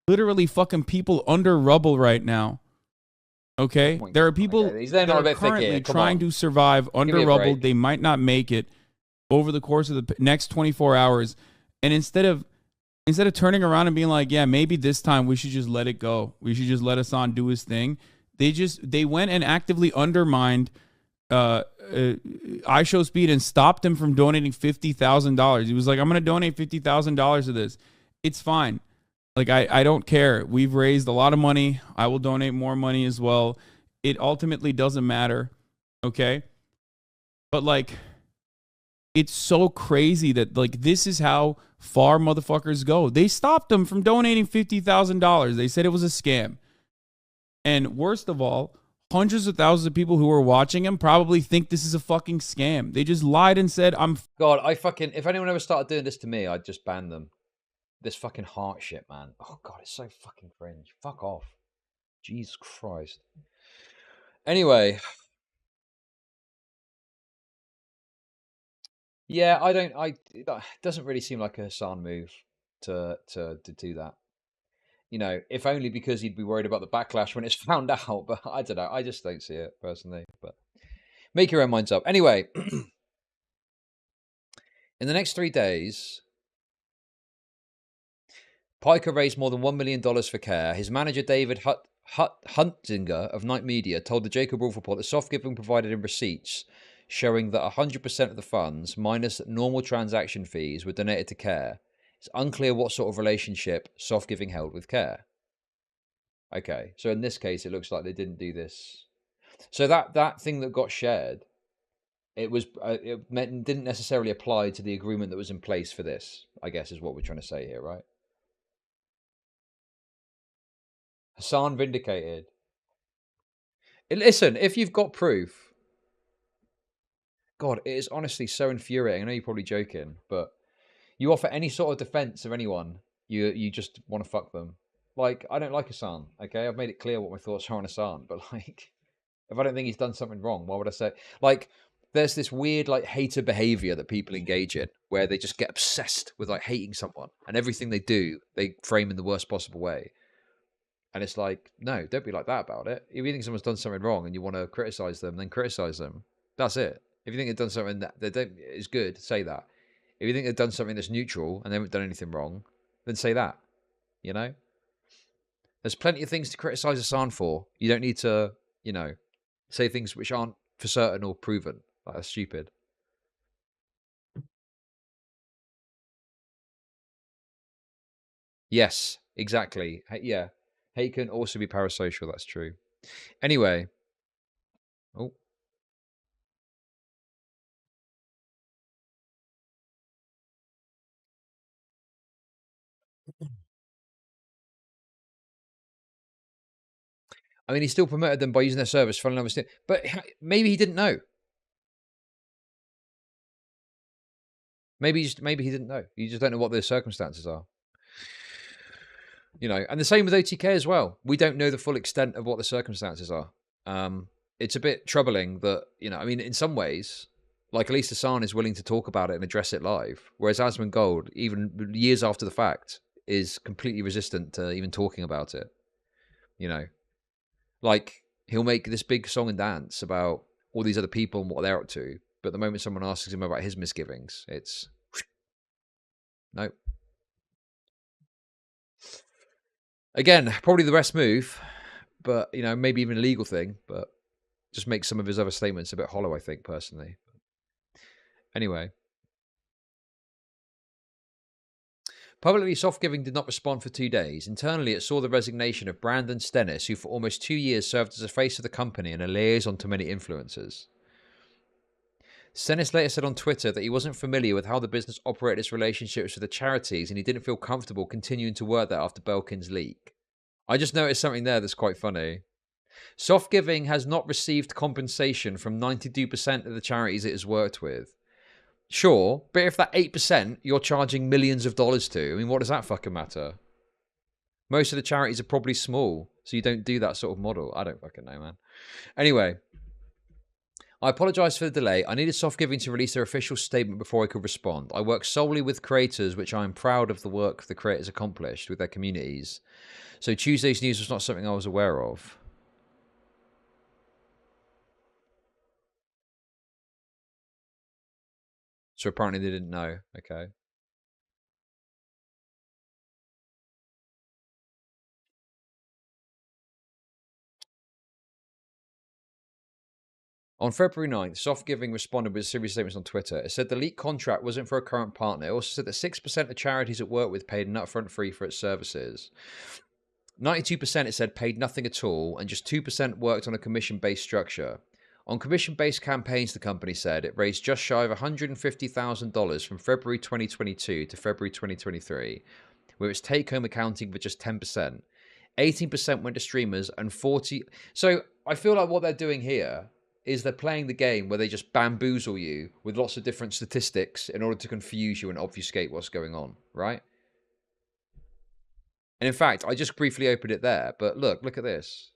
literally fucking people under rubble right now. Okay? There are people that are currently trying to survive under rubble. They might not make it over the course of the next 24 hours. And instead of turning around and being like, yeah, maybe this time we should just let it go. We should just let Hassan do his thing. They went and actively undermined iShowSpeed and stopped him from donating $50,000. He was like, I'm going to donate $50,000 to this. It's fine. Like, I don't care. We've raised a lot of money. I will donate more money as well. It ultimately doesn't matter. Okay? But, like, it's so crazy that, like, this is how far motherfuckers go. They stopped him from donating $50,000. They said it was a scam. And worst of all, hundreds of thousands of people who are watching him probably think this is a fucking scam. They just lied and said, God, if anyone ever started doing this to me, I'd just ban them. This fucking heart shit, man. Oh, God, it's so fucking cringe. Fuck off. Jesus Christ. Anyway. Yeah, it doesn't really seem like a Hassan move to do that. You know, if only because he'd be worried about the backlash when it's found out. But I don't know. I just don't see it, personally. But make your own minds up. Anyway. In the next 3 days... Piker raised more than $1 million for care. His manager, David Huntinger of Night Media, told the Jacob Wolf report that soft giving provided in receipts showing that 100% of the funds, minus normal transaction fees, were donated to care. It's unclear what sort of relationship soft giving held with care. Okay, so in this case, it looks like they didn't do this. So that thing that got shared, it didn't necessarily apply to the agreement that was in place for this, I guess is what we're trying to say here, right? Hassan vindicated. Listen, if you've got proof... God, it is honestly so infuriating. I know you're probably joking, but you offer any sort of defense of anyone, you just want to fuck them. Like, I don't like Hassan, okay? I've made it clear what my thoughts are on Hassan, but like, if I don't think he's done something wrong, why would I say... Like, there's this weird, like, hater behavior that people engage in, where they just get obsessed with, like, hating someone, and everything they do, they frame in the worst possible way. And it's like, no, don't be like that about it. If you think someone's done something wrong and you want to criticize them, then criticize them. That's it. If you think they've done something that is good, say that. If you think they've done something that's neutral and they haven't done anything wrong, then say that. You know? There's plenty of things to criticize Hassan for. You don't need to, you know, say things which aren't for certain or proven. Like, that's stupid. Yes, exactly. Yeah. Hate can also be parasocial, that's true. Anyway. Oh. I mean, he still promoted them by using their service for another step. But maybe he didn't know. Maybe he didn't know. You just don't know what the circumstances are. You know, and the same with OTK as well. We don't know the full extent of what the circumstances are. It's a bit troubling that, you know, I mean, in some ways, like, at least Hassan is willing to talk about it and address it live, whereas Asmongold, even years after the fact, is completely resistant to even talking about it. You know, Like, he'll make this big song and dance about all these other people and what they're up to, but the moment someone asks him about his misgivings, it's... Nope. Again, probably the best move, but, you know, maybe even a legal thing, but just makes some of his other statements a bit hollow, I think, personally. Anyway. Publicly, Soft Giving did not respond for 2 days. Internally, it saw the resignation of Brandon Stennis, who for almost 2 years served as the face of the company and a liaison to many influencers. Stennis later said on Twitter that he wasn't familiar with how the business operated its relationships with the charities and he didn't feel comfortable continuing to work there after Belkin's leak. I just noticed something there that's quite funny. Soft Giving has not received compensation from 92% of the charities it has worked with. Sure, but if that 8% you're charging millions of dollars to, I mean, what does that fucking matter? Most of the charities are probably small, so you don't do that sort of model. I don't fucking know, man. Anyway, I apologise for the delay. I needed Soft Giving to release their official statement before I could respond. I work solely with creators, which I am proud of the work the creators accomplished with their communities. So Tuesday's news was not something I was aware of. So apparently they didn't know. Okay. On February 9th, Soft Giving responded with a series of statements on Twitter. It said the leaked contract wasn't for a current partner. It also said that 6% of charities it worked with paid an upfront fee for its services. 92% it said paid nothing at all, and just 2% worked on a commission-based structure. On commission-based campaigns, the company said, it raised just shy of $150,000 from February 2022 to February 2023, with its take-home accounting for just 10%. 18% went to streamers and 40%... So I feel like what they're doing here is they're playing the game where they just bamboozle you with lots of different statistics in order to confuse you and obfuscate what's going on, right? And in fact, I just briefly opened it there, but look at this.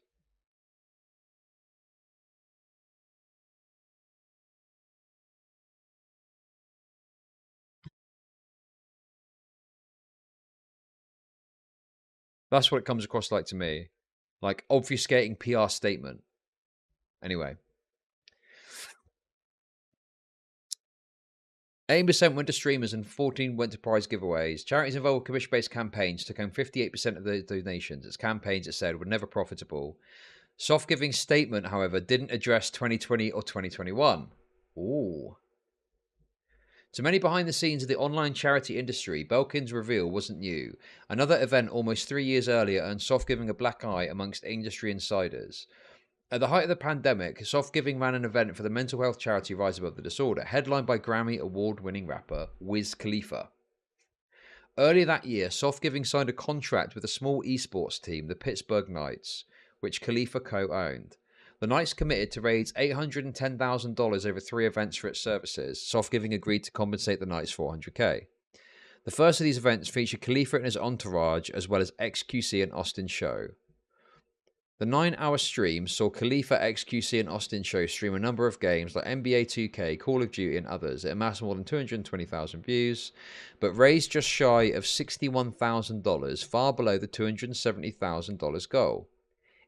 That's what it comes across like to me. Like, obfuscating PR statement. Anyway. 8% went to streamers and 14% went to prize giveaways. Charities involved with commission-based campaigns took home 58% of the donations. Its campaigns, it said, were never profitable. Soft Giving's statement, however, didn't address 2020 or 2021. Ooh. To many behind the scenes of the online charity industry, Belkin's reveal wasn't new. Another event almost 3 years earlier earned Soft Giving a black eye amongst industry insiders. At the height of the pandemic, Soft Giving ran an event for the mental health charity Rise Above the Disorder, headlined by Grammy award-winning rapper Wiz Khalifa. Earlier that year, Soft Giving signed a contract with a small esports team, the Pittsburgh Knights, which Khalifa co-owned. The Knights committed to raise $810,000 over 3 events for its services. Soft Giving agreed to compensate the Knights $400K. The first of these events featured Khalifa and his entourage, as well as XQC and Austin Show. The 9-hour stream saw Khalifa, XQC, and Austin Show stream a number of games like NBA 2K, Call of Duty, and others. It amassed more than 220,000 views, but raised just shy of $61,000, far below the $270,000 goal.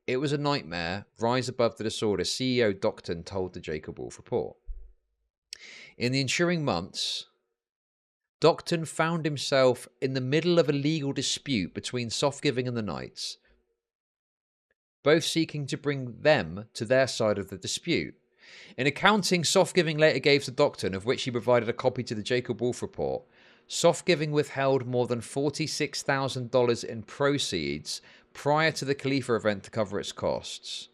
It was a nightmare, Rise Above the Disorder CEO Docton told the Jacob Wolf report. In the ensuing months, Docton found himself in the middle of a legal dispute between Soft Giving and the Knights, both seeking to bring them to their side of the dispute. In accounting Soft Giving later gave to Docton, of which he provided a copy to the Jacob Wolf report, Soft Giving withheld more than $46,000 in proceeds prior to the Khalifa event to cover its costs.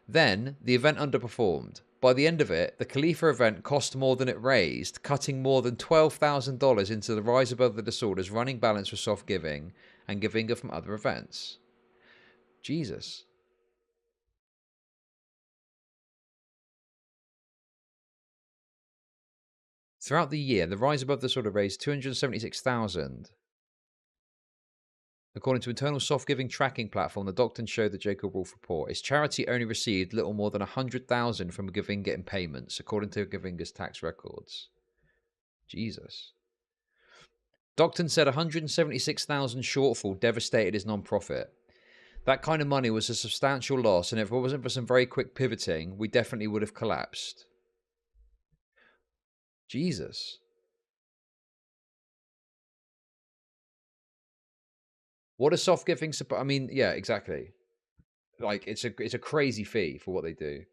Then, the event underperformed. By the end of it, the Khalifa event cost more than it raised, cutting more than $12,000 into the Rise Above the Disorder's running balance for Soft Giving and Gavinga from other events. Jesus. Throughout the year, the Rise Above the Disorder raised $276,000. According to internal Soft Giving tracking platform, the Docton showed the Jacob Wolf report. Its charity only received little more than $100,000 from Gavinga in payments, according to Gavinga's tax records. Jesus. Docton said $176,000 shortfall devastated his non-profit. That kind of money was a substantial loss, and if it wasn't for some very quick pivoting, we definitely would have collapsed. Jesus. What is soft giving? I mean, yeah, exactly. Like, it's a crazy fee for what they do.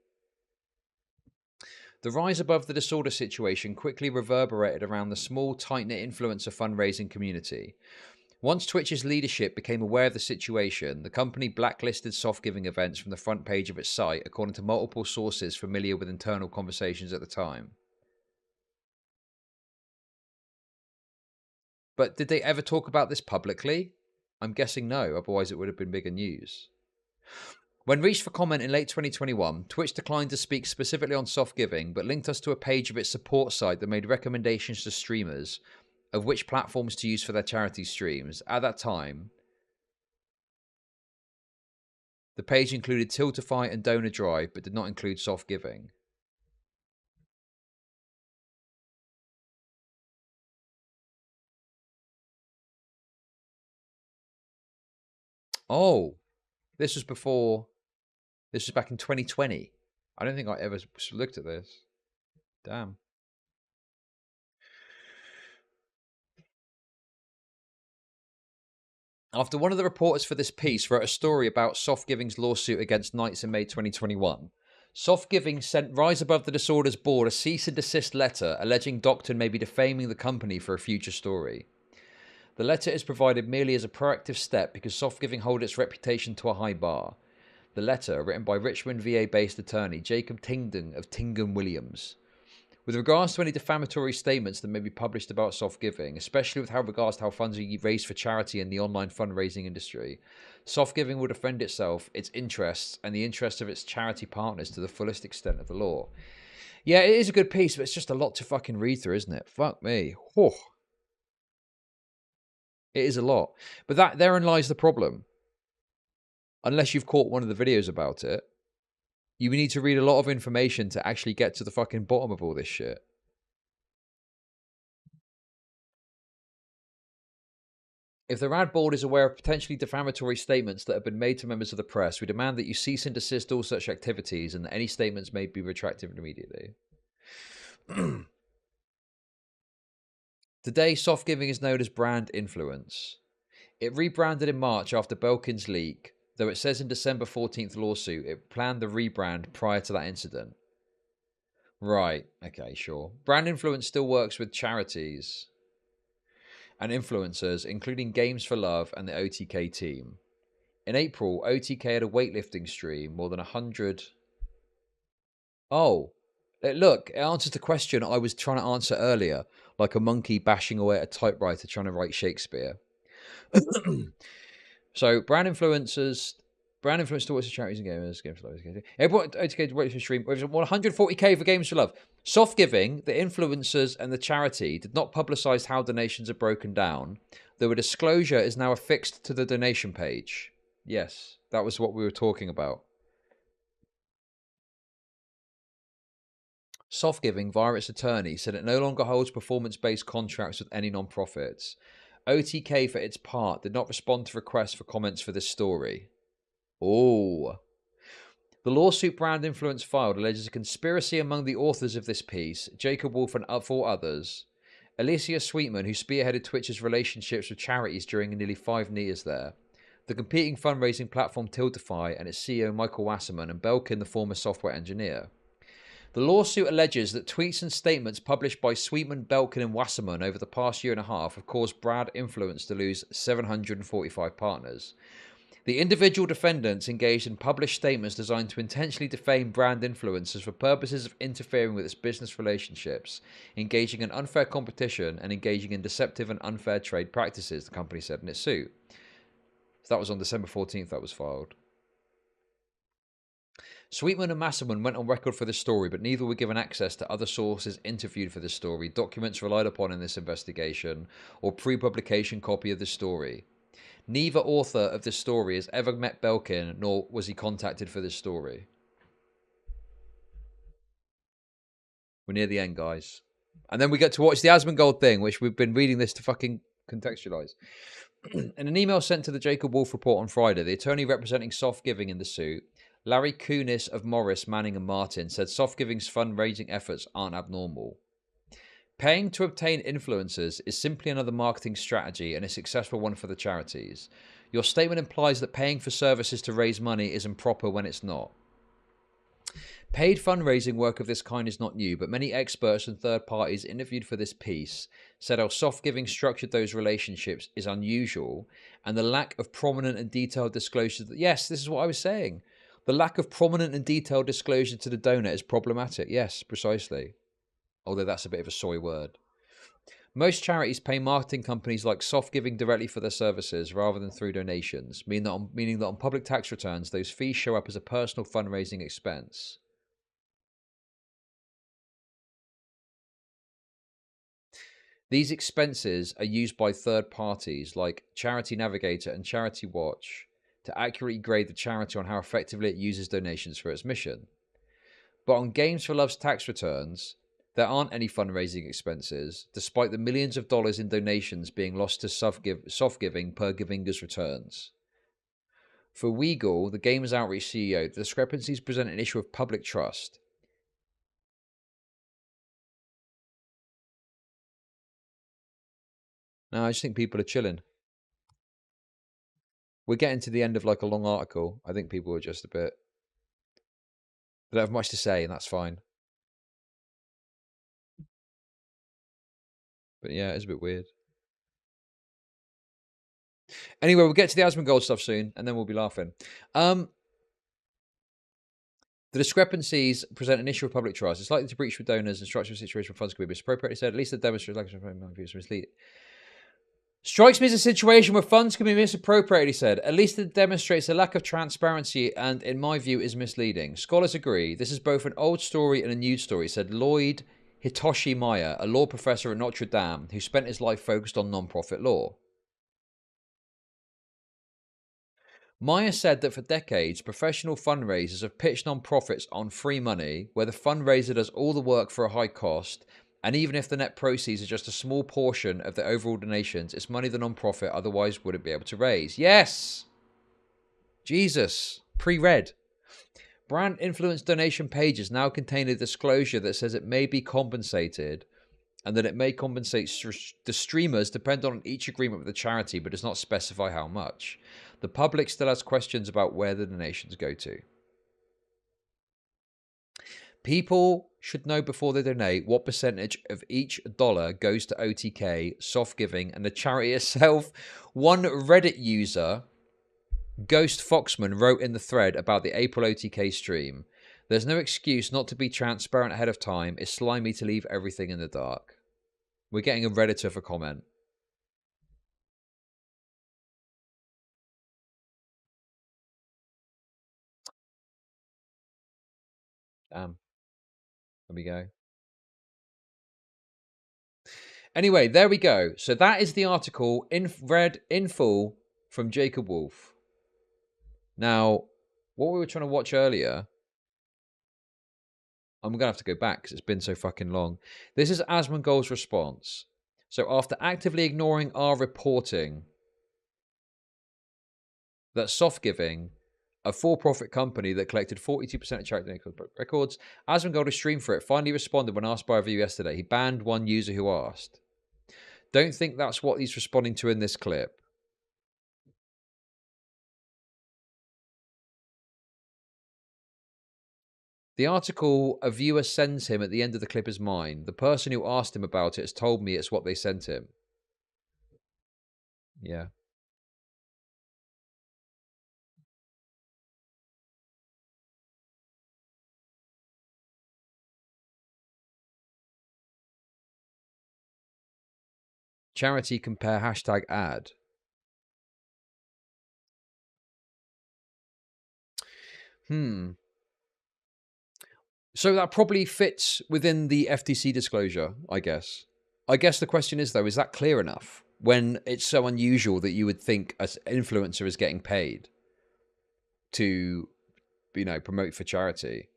The rise above the disorder situation quickly reverberated around the small, tight-knit influencer fundraising community. Once Twitch's leadership became aware of the situation, the company blacklisted soft giving events from the front page of its site, according to multiple sources familiar with internal conversations at the time. But did they ever talk about this publicly? I'm guessing no, otherwise it would have been bigger news. When reached for comment in late 2021, Twitch declined to speak specifically on soft giving, but linked us to a page of its support site that made recommendations to streamers of which platforms to use for their charity streams. At that time, the page included Tiltify and Donor Drive, but did not include soft giving. Oh, this was before... This was back in 2020. I don't think I ever looked at this. Damn. After one of the reporters for this piece wrote a story about Soft Giving's lawsuit against Knights in May 2021, Soft Giving sent Rise Above the Disorders board a cease and desist letter alleging Docton may be defaming the company for a future story. The letter is provided merely as a proactive step because Soft Giving hold its reputation to a high bar. The letter, written by Richmond VA-based attorney Jacob Tingdon of Tingham Williams. With regards to any defamatory statements that may be published about soft giving, especially with regards to how funds are raised for charity in the online fundraising industry, soft giving will defend itself, its interests, and the interests of its charity partners to the fullest extent of the law. Yeah, it is a good piece, but it's just a lot to fucking read through, isn't it? Fuck me. Whew. It is a lot. But therein lies the problem. Unless you've caught one of the videos about it, you need to read a lot of information to actually get to the fucking bottom of all this shit. If the RAD board is aware of potentially defamatory statements that have been made to members of the press, we demand that you cease and desist all such activities and that any statements may be retracted immediately. Today, soft giving is known as brand influence. It rebranded in March after Belkin's leak, though it says in December 14th lawsuit it planned the rebrand prior to that incident. Right, okay, sure. Brand influence still works with charities and influencers, including Games for Love and the OTK team. In April, OTK had a weightlifting stream, more than 100... Oh, look, it answers the question I was trying to answer earlier, like a monkey bashing away at a typewriter trying to write Shakespeare. So, brand influence towards charities and gamers. Games for Love. Everyone OTK weightlifting stream with 140k for Games for Love. Soft giving, the influencers and the charity did not publicise how donations are broken down, though a disclosure is now affixed to the donation page. Yes, that was what we were talking about. Soft giving, via its attorney, said it no longer holds performance-based contracts with any non-profits. OTK, for its part, did not respond to requests for comments for this story. Oh. The lawsuit Brand Influence filed alleges a conspiracy among the authors of this piece, Jacob Wolf and 4 others. Alicia Sweetman, who spearheaded Twitch's relationships with charities during nearly 5 years there. The competing fundraising platform Tiltify and its CEO Michael Wasserman, and Belkin, the former software engineer. The lawsuit alleges that tweets and statements published by Sweetman, Belkin and Wasserman over the past year and a half have caused Brand Influence to lose 745 partners. The individual defendants engaged in published statements designed to intentionally defame brand influencers for purposes of interfering with its business relationships, engaging in unfair competition, and engaging in deceptive and unfair trade practices, the company said in its suit. So that was on December 14th that was filed. Sweetman and Masserman went on record for this story, but neither were given access to other sources interviewed for this story, documents relied upon in this investigation, or pre-publication copy of the story. Neither author of this story has ever met Belkin, nor was he contacted for this story. We're near the end, guys. And then we get to watch the Asmongold thing, which we've been reading this to fucking contextualize. In an email sent to the Jacob Wolf report on Friday, the attorney representing Soft Giving in the suit, Larry Kunis of Morris, Manning and Martin, said Soft Giving's fundraising efforts aren't abnormal. Paying to obtain influencers is simply another marketing strategy and a successful one for the charities. Your statement implies that paying for services to raise money is improper when it's not. Paid fundraising work of this kind is not new, but many experts and third parties interviewed for this piece said how Soft Giving structured those relationships is unusual, and the lack of prominent and detailed disclosure. Yes, this is what I was saying. The lack of prominent and detailed disclosure to the donor is problematic. Yes, precisely. Although that's a bit of a soy word. Most charities pay marketing companies like Soft Giving directly for their services rather than through donations, meaning that on public tax returns, those fees show up as a personal fundraising expense. These expenses are used by third parties like Charity Navigator and Charity Watch to accurately grade the charity on how effectively it uses donations for its mission. But on Games for Love's tax returns, there aren't any fundraising expenses, despite the millions of dollars in donations being lost to soft giving per Givinga's returns. For Weagle, the Games Outreach CEO, the discrepancies present an issue of public trust. No, I just think people are chilling. We're getting to the end of like a long article. I think people are just a bit... They don't have much to say, and that's fine. But yeah, it's a bit weird. Anyway, we'll get to the Asmongold stuff soon, and then we'll be laughing. The discrepancies present an issue of public trust. It's likely to breach with donors and structural situation where funds could be misappropriated. Said at least the demonstration mislead. Strikes me as a situation where funds can be misappropriated, he said. At least it demonstrates a lack of transparency and, in my view, is misleading. Scholars agree. This is both an old story and a new story, said Lloyd Hitoshi Maya, a law professor at Notre Dame, who spent his life focused on non-profit law. Maya said that for decades, professional fundraisers have pitched non-profits on free money, where the fundraiser does all the work for a high cost, and even if the net proceeds are just a small portion of the overall donations, it's money the non-profit otherwise wouldn't be able to raise. Yes! Jesus. Pre-read. Brand influence donation pages now contain a disclosure that says it may be compensated, and that it may compensate the streamers depending on each agreement with the charity, but does not specify how much. The public still has questions about where the donations go to. People should know before they donate what percentage of each dollar goes to OTK, Soft Giving, and the charity itself. One Reddit user, Ghost Foxman, wrote in the thread about the April OTK stream. There's no excuse not to be transparent ahead of time. It's slimy to leave everything in the dark. We're getting a Redditor for comment. Damn. There we go. Anyway, there we go. So that is the article read in full from Jacob Wolf. Now, what we were trying to watch earlier, I'm going to have to go back because it's been so fucking long. This is Asmongold's response. So after actively ignoring our reporting that Soft Giving, a for-profit company that collected 42% of charity records, Asmongold, a stream for it, finally responded when asked by a viewer yesterday. He banned one user who asked. Don't think that's what he's responding to in this clip. The article a viewer sends him at the end of the clip is mine. The person who asked him about it has told me it's what they sent him. Yeah. Charity compare hashtag ad. So that probably fits within the FTC disclosure, I guess. I guess the question is, though, is that clear enough when it's so unusual that you would think an influencer is getting paid to, you know, promote for charity?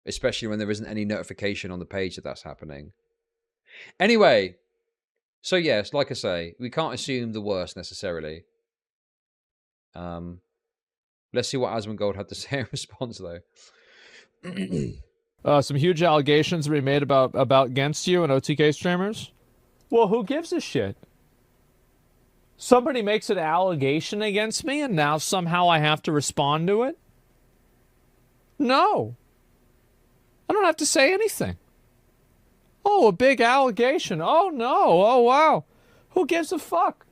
Especially when there isn't any notification on the page that that's happening. Anyway, So yes, like I say, we can't assume the worst necessarily. Let's see what Asmongold had to say in response, though. Some huge allegations were made about against you and OTK streamers. Well, who gives a shit? Somebody makes an allegation against me, and now somehow I have to respond to it? No. I don't have to say anything. Oh, a big allegation. Oh, no. Oh, wow. Who gives a fuck?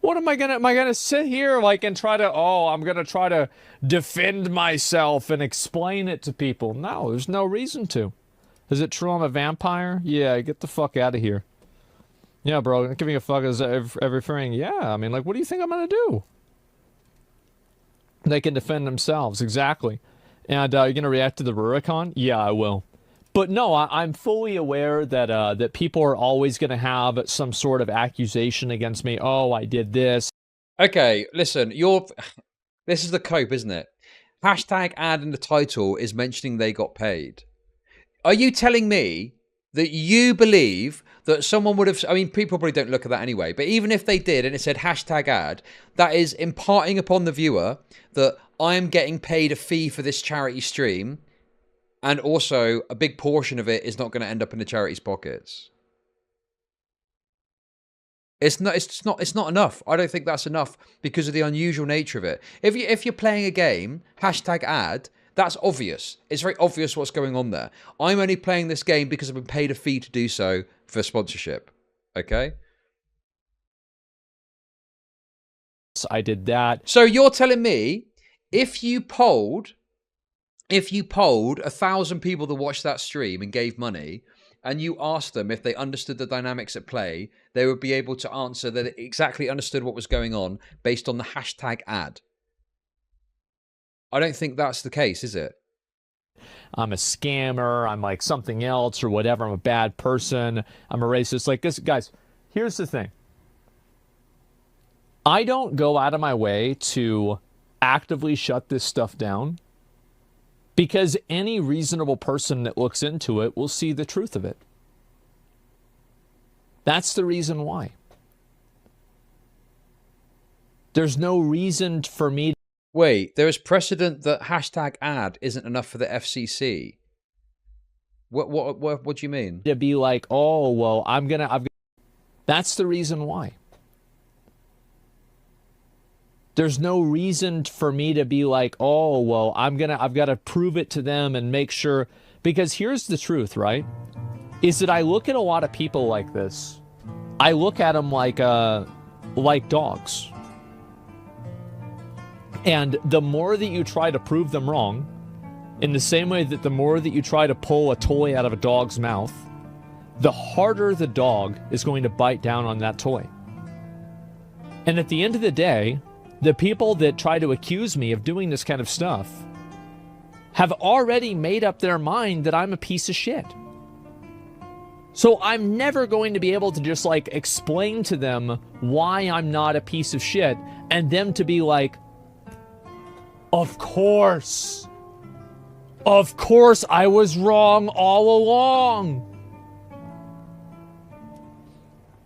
What am I gonna sit here like and try to, I'm gonna try to defend myself and explain it to people? No, there's no reason to. Is it true I'm a vampire? Yeah, get the fuck out of here. Yeah, bro, not giving a fuck is everything. Yeah, I mean, like, what do you think I'm gonna do? They can defend themselves, exactly. And you're gonna react to the Rurikon? Yeah, I will. But no, I'm fully aware that that people are always going to have some sort of accusation against me. Oh, I did this. Okay, listen, this is the cope, isn't it? Hashtag ad in the title is mentioning they got paid. Are you telling me that you believe that someone would have... I mean, people probably don't look at that anyway, but even if they did and it said hashtag ad, that is imparting upon the viewer that I'm getting paid a fee for this charity stream. And also, a big portion of it is not going to end up in the charity's pockets. It's not enough. I don't think that's enough because of the unusual nature of it. If you're playing a game, hashtag ad, that's obvious. It's very obvious what's going on there. I'm only playing this game because I've been paid a fee to do so for sponsorship. Okay? I did that. So you're telling me if you polled 1,000 people that watched that stream and gave money, and you asked them if they understood the dynamics at play, they would be able to answer that they exactly understood what was going on based on the hashtag ad. I don't think that's the case, is it? I'm a scammer. I'm like something else or whatever. I'm a bad person. I'm a racist. Like this, guys, here's the thing. I don't go out of my way to actively shut this stuff down. Because any reasonable person that looks into it will see the truth of it. That's the reason why. There's no reason for me... Wait, there is precedent that hashtag ad isn't enough for the FCC. What do you mean? To be like, oh, well, That's the reason why. There's no reason for me to be like, oh, well, I've got to prove it to them and make sure. Because here's the truth, right? Is that I look at a lot of people like this. I look at them like dogs. And the more that you try to prove them wrong, in the same way that the more that you try to pull a toy out of a dog's mouth, the harder the dog is going to bite down on that toy. And at the end of the day, the people that try to accuse me of doing this kind of stuff have already made up their mind that I'm a piece of shit. So I'm never going to be able to just like explain to them why I'm not a piece of shit and them to be like, of course I was wrong all along.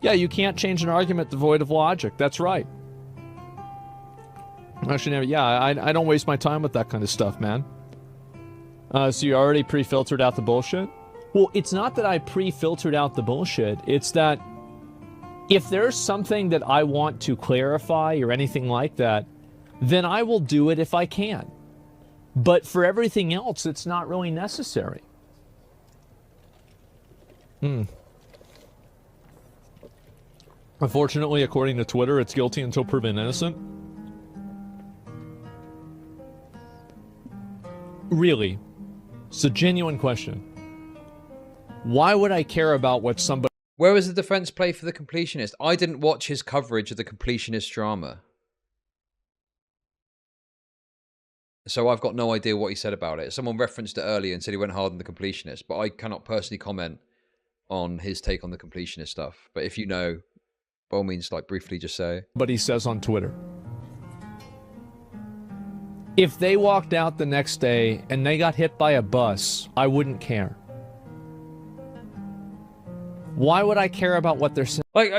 Yeah, you can't change an argument devoid of logic. That's right. Actually, yeah, I don't waste my time with that kind of stuff, man. So you already pre-filtered out the bullshit? Well, it's not that I pre-filtered out the bullshit. It's that if there's something that I want to clarify or anything like that, then I will do it if I can. But for everything else, it's not really necessary. Unfortunately, according to Twitter, it's guilty until proven innocent. Really? It's a genuine question. Why would I care about what somebody... Where was the defense play for the completionist? I didn't watch his coverage of the completionist drama. So I've got no idea what he said about it. Someone referenced it earlier and said he went hard on the completionist, but I cannot personally comment on his take on the completionist stuff. But if you know, by all means, like briefly just say. But he says on Twitter. If they walked out the next day and they got hit by a bus, I wouldn't care. Why would I care about what they're saying? Like,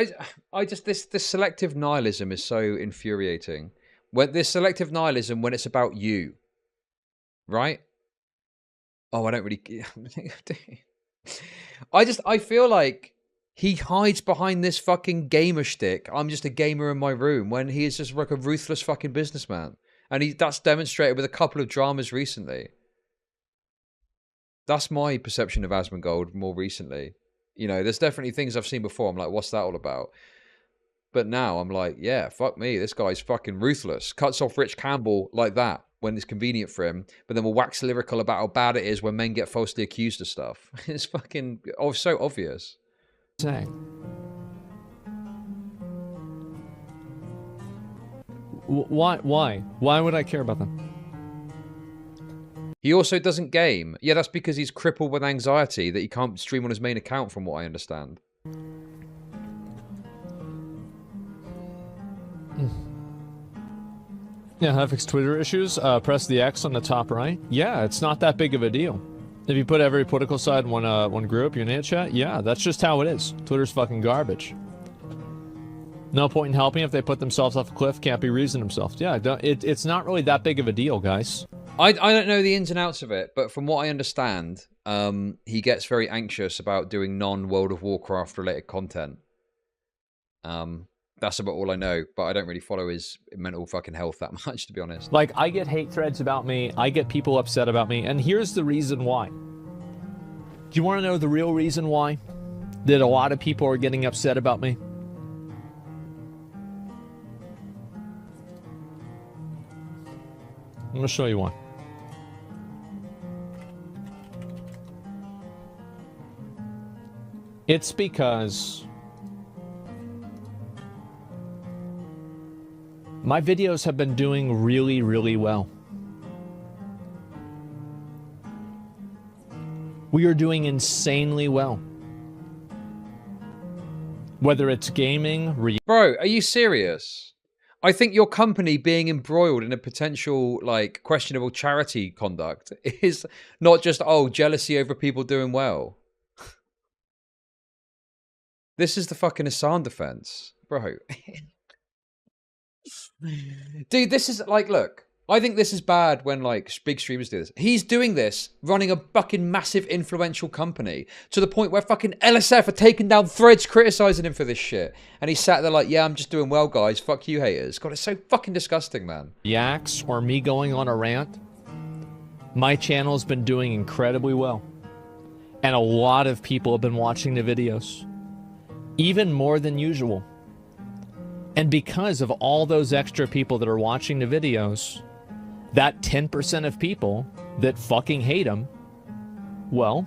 I just, this selective nihilism is so infuriating. When this selective nihilism, when it's about you, right? Oh, I don't really. I feel like he hides behind this fucking gamer shtick. I'm just a gamer in my room, when he is just like a ruthless fucking businessman, and that's demonstrated with a couple of dramas recently. That's my perception of Asmongold more recently. You know, there's definitely things I've seen before. I'm like, what's that all about? But now I'm like, yeah, fuck me. This guy's fucking ruthless. Cuts off Rich Campbell like that when it's convenient for him, but then will wax lyrical about how bad it is when men get falsely accused of stuff. It's fucking so obvious. Saying. Why? Why would I care about them? He also doesn't game. Yeah, that's because he's crippled with anxiety that he can't stream on his main account, from what I understand. Yeah, I fix Twitter issues. Press the X on the top right. Yeah, it's not that big of a deal. If you put every political side in one group, your net chat, yeah, that's just how it is. Twitter's fucking garbage. No point in helping if they put themselves off a cliff, can't be reason themselves. Yeah, it's not really that big of a deal, guys. I don't know the ins and outs of it, but from what I understand, he gets very anxious about doing non-World of Warcraft related content. That's about all I know, but I don't really follow his mental fucking health that much, to be honest. Like, I get hate threads about me, I get people upset about me, and here's the reason why. Do you want to know the real reason why? That a lot of people are getting upset about me? I'm going to show you one. It's because my videos have been doing really, really well. We are doing insanely well. Whether it's gaming... Bro, are you serious? I think your company being embroiled in a potential, like, questionable charity conduct is not just, oh, jealousy over people doing well. This is the fucking Assange defense. Bro. Dude, this is, like, look. I think this is bad when, like, big streamers do this. He's doing this, running a fucking massive influential company, to the point where fucking LSF are taking down threads criticizing him for this shit. And he sat there like, yeah, I'm just doing well, guys. Fuck you, haters. God, it's so fucking disgusting, man. Yaks or me going on a rant, my channel's been doing incredibly well. And a lot of people have been watching the videos. Even more than usual. And because of all those extra people that are watching the videos, that 10% of people that fucking hate them, well,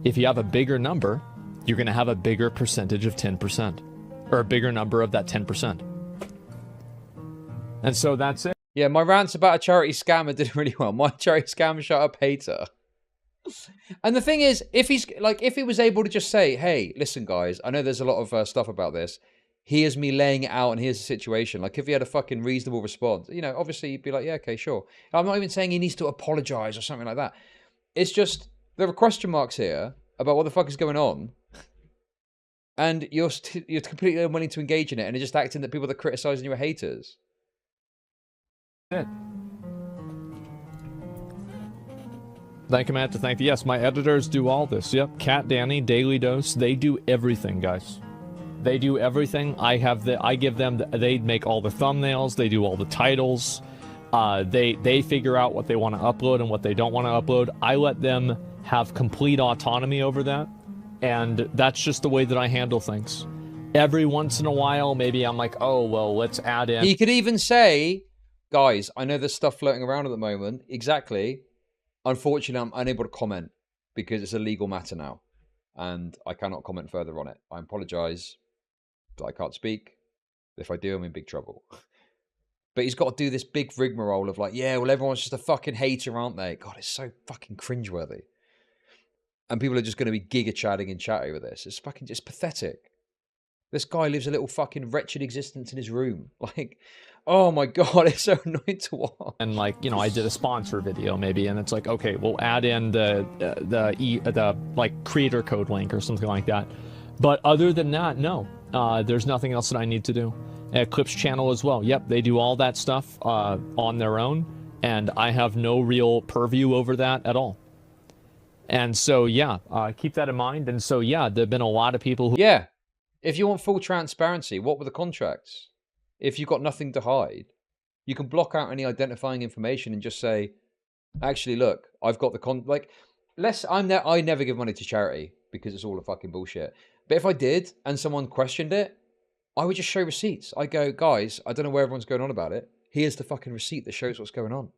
if you have a bigger number, you're going to have a bigger percentage of 10%. Or a bigger number of that 10%. And so that's it. Yeah, my rants about a charity scammer did really well. My charity scammer shut up hater. And the thing is, if he was able to just say, hey, listen, guys, I know there's a lot of stuff about this. Here's me laying it out and here's the situation. Like, if he had a fucking reasonable response, you know, obviously you'd be like, yeah, okay, sure. I'm not even saying he needs to apologize or something like that. It's just, there are question marks here about what the fuck is going on. And you're completely unwilling to engage in it, and you're just acting that people that are criticizing you are haters. Yeah. Thank you, Matt, to thank you. Yes, my editors do all this. Yep, Cat, Danny, Daily Dose, they do everything, guys. They do everything. I give them, they make all the thumbnails, they do all the titles. They figure out what they want to upload and what they don't want to upload. I let them have complete autonomy over that. And that's just the way that I handle things. Every once in a while, maybe I'm like, oh, well, let's add in. He could even say, guys, I know there's stuff floating around at the moment. Exactly. Unfortunately, I'm unable to comment because it's a legal matter now. And I cannot comment further on it. I apologize that I can't speak. If I do, I'm in big trouble. But he's got to do this big rigmarole of like, yeah, well, everyone's just a fucking hater, aren't they? God, it's so fucking cringeworthy. And people are just going to be giga-chatting in chat over this. It's fucking just pathetic. This guy lives a little fucking wretched existence in his room. Like, oh my God, it's so annoying to watch. And like, you know, I did a sponsor video maybe, and it's like, okay, we'll add in the like creator code link or something like that. But other than that, no. There's nothing else that I need to do. Eclipse channel as well. Yep, they do all that stuff on their own, and I have no real purview over that at all. And so, yeah, keep that in mind. And so, yeah, there have been a lot of people who... Yeah. If you want full transparency, what were the contracts? If you've got nothing to hide, you can block out any identifying information and just say, actually, look, I've got the I never give money to charity because it's all a fucking bullshit. But if I did and someone questioned it, I would just show receipts. I go, guys, I don't know where everyone's going on about it. Here's the fucking receipt that shows what's going on.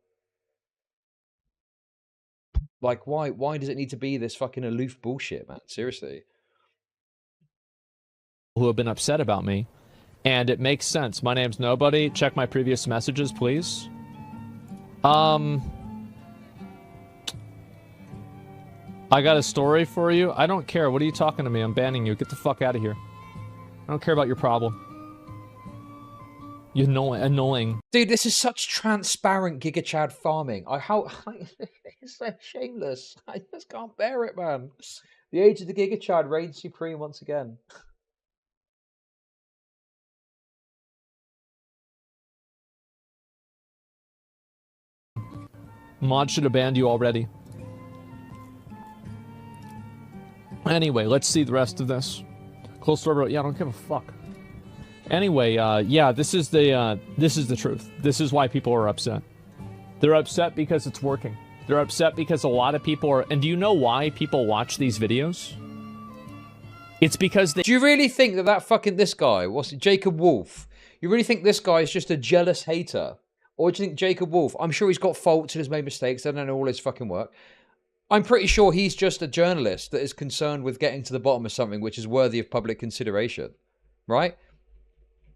Like, why does it need to be this fucking aloof bullshit, man? Seriously. Who have been upset about me, and it makes sense. My name's Nobody. Check my previous messages, please. I got a story for you. I don't care. What are you talking to me? I'm banning you. Get the fuck out of here. I don't care about your problem. You're annoying. Dude, this is such transparent Giga Chad farming. It's so shameless. I just can't bear it, man. The age of the Giga Chad reigns supreme once again. Mod should have banned you already. Anyway, let's see the rest of this. Close door, yeah, I don't give a fuck. Anyway, yeah, this is the truth. This is why people are upset. They're upset because it's working. They're upset because a lot of people are... And do you know why people watch these videos? It's because they... Do you really think that this guy, what's it, Jacob Wolf, you really think this guy is just a jealous hater? Or do you think Jacob Wolf, I'm sure he's got faults and has made mistakes, I don't know all his fucking work. I'm pretty sure he's just a journalist that is concerned with getting to the bottom of something which is worthy of public consideration. Right?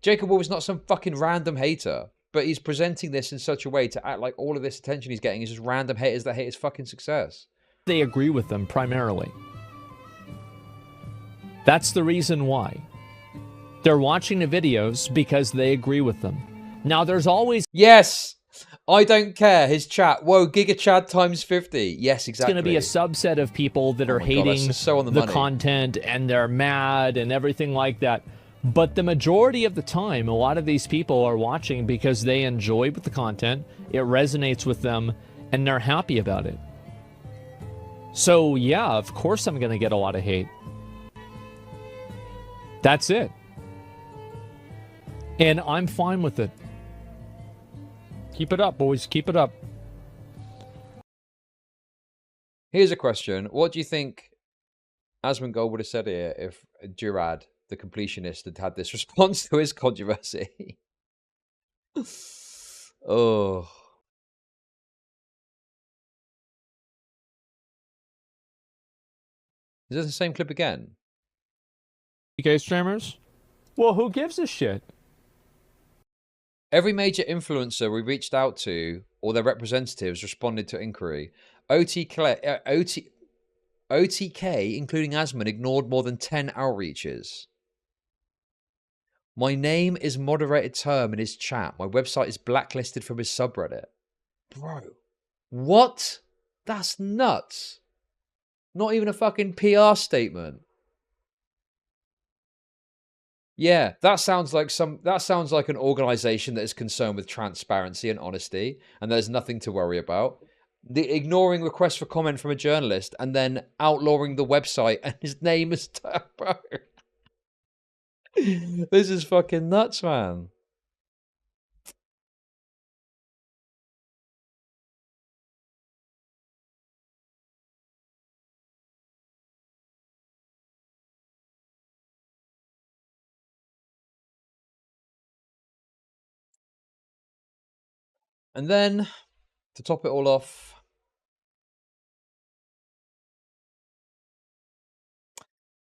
Jacob Wolf is not some fucking random hater, but he's presenting this in such a way to act like all of this attention he's getting is just random haters that hate his fucking success. They agree with them primarily. That's the reason why. They're watching the videos because they agree with them. Now, there's always... Yes! I don't care. His chat. Whoa, Giga Chad times 50. Yes, exactly. It's going to be a subset of people that are hating the content and they're mad and everything like that. But the majority of the time, a lot of these people are watching because they enjoy the content, it resonates with them, and they're happy about it. So, yeah, of course I'm going to get a lot of hate. That's it. And I'm fine with it. Keep it up, boys. Keep it up. Here's a question. What do you think Asmongold would have said here if Jurad, the completionist, had this response to his controversy? Oh. Is this the same clip again? OTK streamers? Well, who gives a shit? Every major influencer we reached out to, or their representatives, responded to inquiry. OTK, including Asmon, ignored more than 10 outreaches. My name is moderated term in his chat. My website is blacklisted from his subreddit. Bro, what? That's nuts. Not even a fucking PR statement. Yeah, that sounds like an organization that is concerned with transparency and honesty, and there's nothing to worry about. The ignoring requests for comment from a journalist and then outlawing the website and his name is Turbo. This is fucking nuts, man. And then, to top it all off,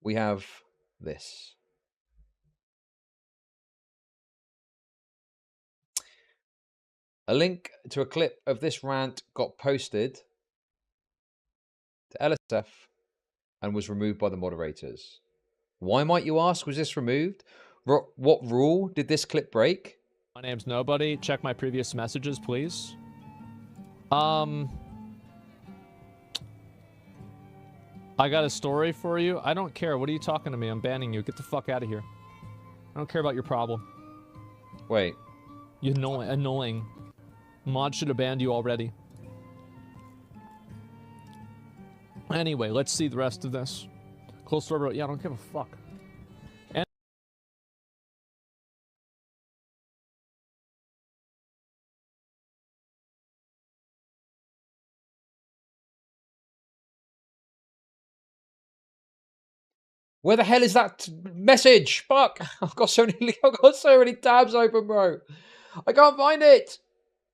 we have this. A link to a clip of this rant got posted to LSF and was removed by the moderators. Why, might you ask, was this removed? What rule did this clip break? My name's Nobody. Check my previous messages, please. I got a story for you. I don't care. What are you talking to me? I'm banning you. Get the fuck out of here. I don't care about your problem. Wait. You annoying. Mod should have banned you already. Anyway, let's see the rest of this. Close server. Yeah, I don't give a fuck. Where the hell is that message? Fuck! I've got so many tabs open, bro. I can't find it.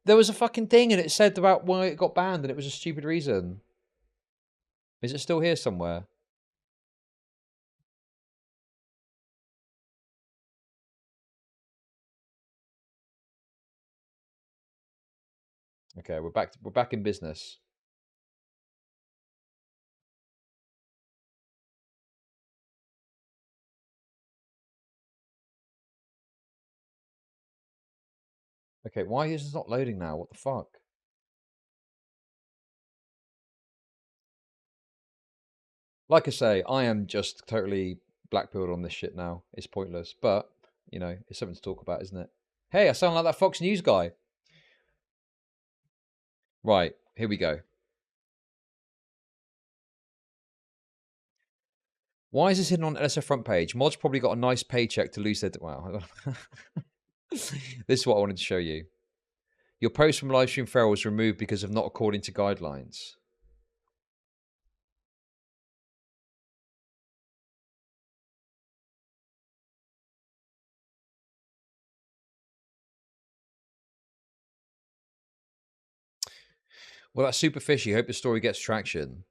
There was a fucking thing, and it said about why it got banned, and it was a stupid reason. Is it still here somewhere? Okay, we're back in business. Okay, why is this not loading now? What the fuck? Like I say, I am just totally blackpilled on this shit now. It's pointless, but, you know, it's something to talk about, isn't it? Hey, I sound like that Fox News guy. Right, here we go. Why is this hidden on LSF front page? Mod's probably got a nice paycheck to lose their... Wow. This is what I wanted to show you. Your post from Livestream Feral was removed because of not according to guidelines. Well, that's super fishy. Hope the story gets traction.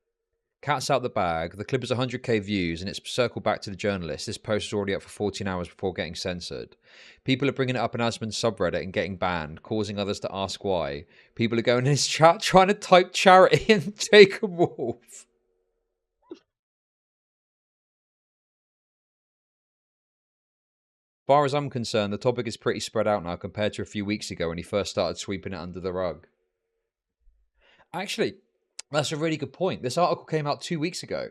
Cat's out the bag. The clip is 100k views and it's circled back to the journalist. This post is already up for 14 hours before getting censored. People are bringing it up in Asmon's subreddit and getting banned, causing others to ask why. People are going in his chat trying to type charity and take a wolf. As far as I'm concerned, the topic is pretty spread out now compared to a few weeks ago when he first started sweeping it under the rug. Actually, that's a really good point. This article came out 2 weeks ago.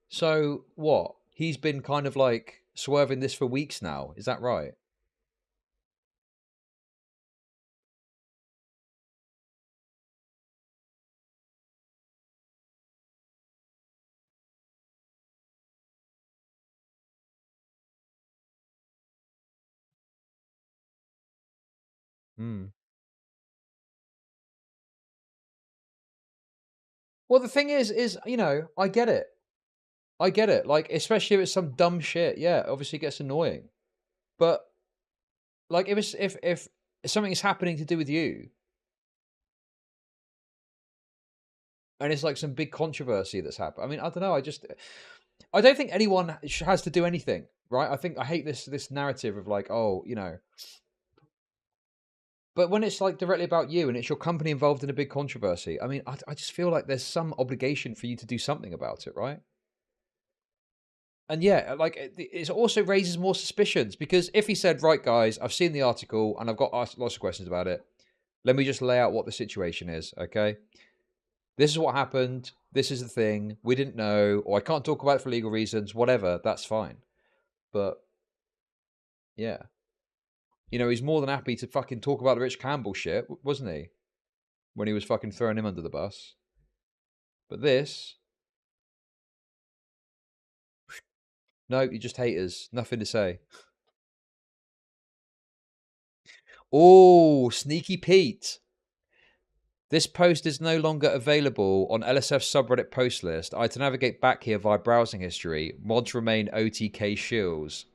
So, what? He's been kind of like swerving this for weeks now. Is that right? Hmm. Well, the thing is, you know, I get it. I get it. Like, especially if it's some dumb shit. Yeah, obviously it gets annoying. But like, if something is happening to do with you, and it's like some big controversy that's happened. I mean, I don't know. I don't think anyone has to do anything, right? I hate this narrative of like, oh, you know. But when it's like directly about you and it's your company involved in a big controversy, I mean, I just feel like there's some obligation for you to do something about it, right? And yeah, like it also raises more suspicions because if he said, right, guys, I've seen the article and I've got asked lots of questions about it. Let me just lay out what the situation is, okay? This is what happened. This is the thing. We didn't know, or I can't talk about it for legal reasons, whatever. That's fine. But yeah. You know, he's more than happy to fucking talk about the Rich Campbell shit, wasn't he? When he was fucking throwing him under the bus. But this... No, you're just haters. Nothing to say. Oh, Sneaky Pete. This post is no longer available on LSF subreddit post list. I had to navigate back here via browsing history. Mods remain OTK shills.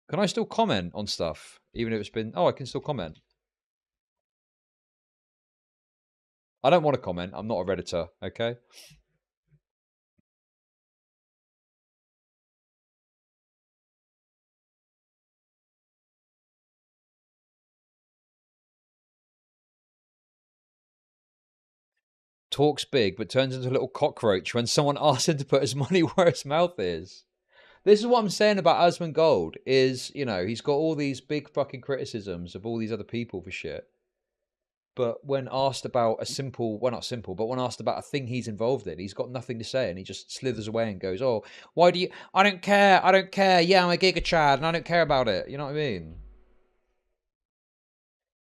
Can I still comment on stuff? Even if it's been... Oh, I can still comment. I don't want to comment. I'm not a Redditor, okay? Talks big, but turns into a little cockroach when someone asks him to put his money where his mouth is. This is what I'm saying about Asmongold, is, you know, he's got all these big fucking criticisms of all these other people for shit. but when asked about a simple, well, not simple, but when asked about a thing he's involved in, he's got nothing to say, and he just slithers away and goes, "Oh, why do you? I don't care. I don't care. Yeah, I'm a Giga Chad, and I don't care about it." You know what I mean?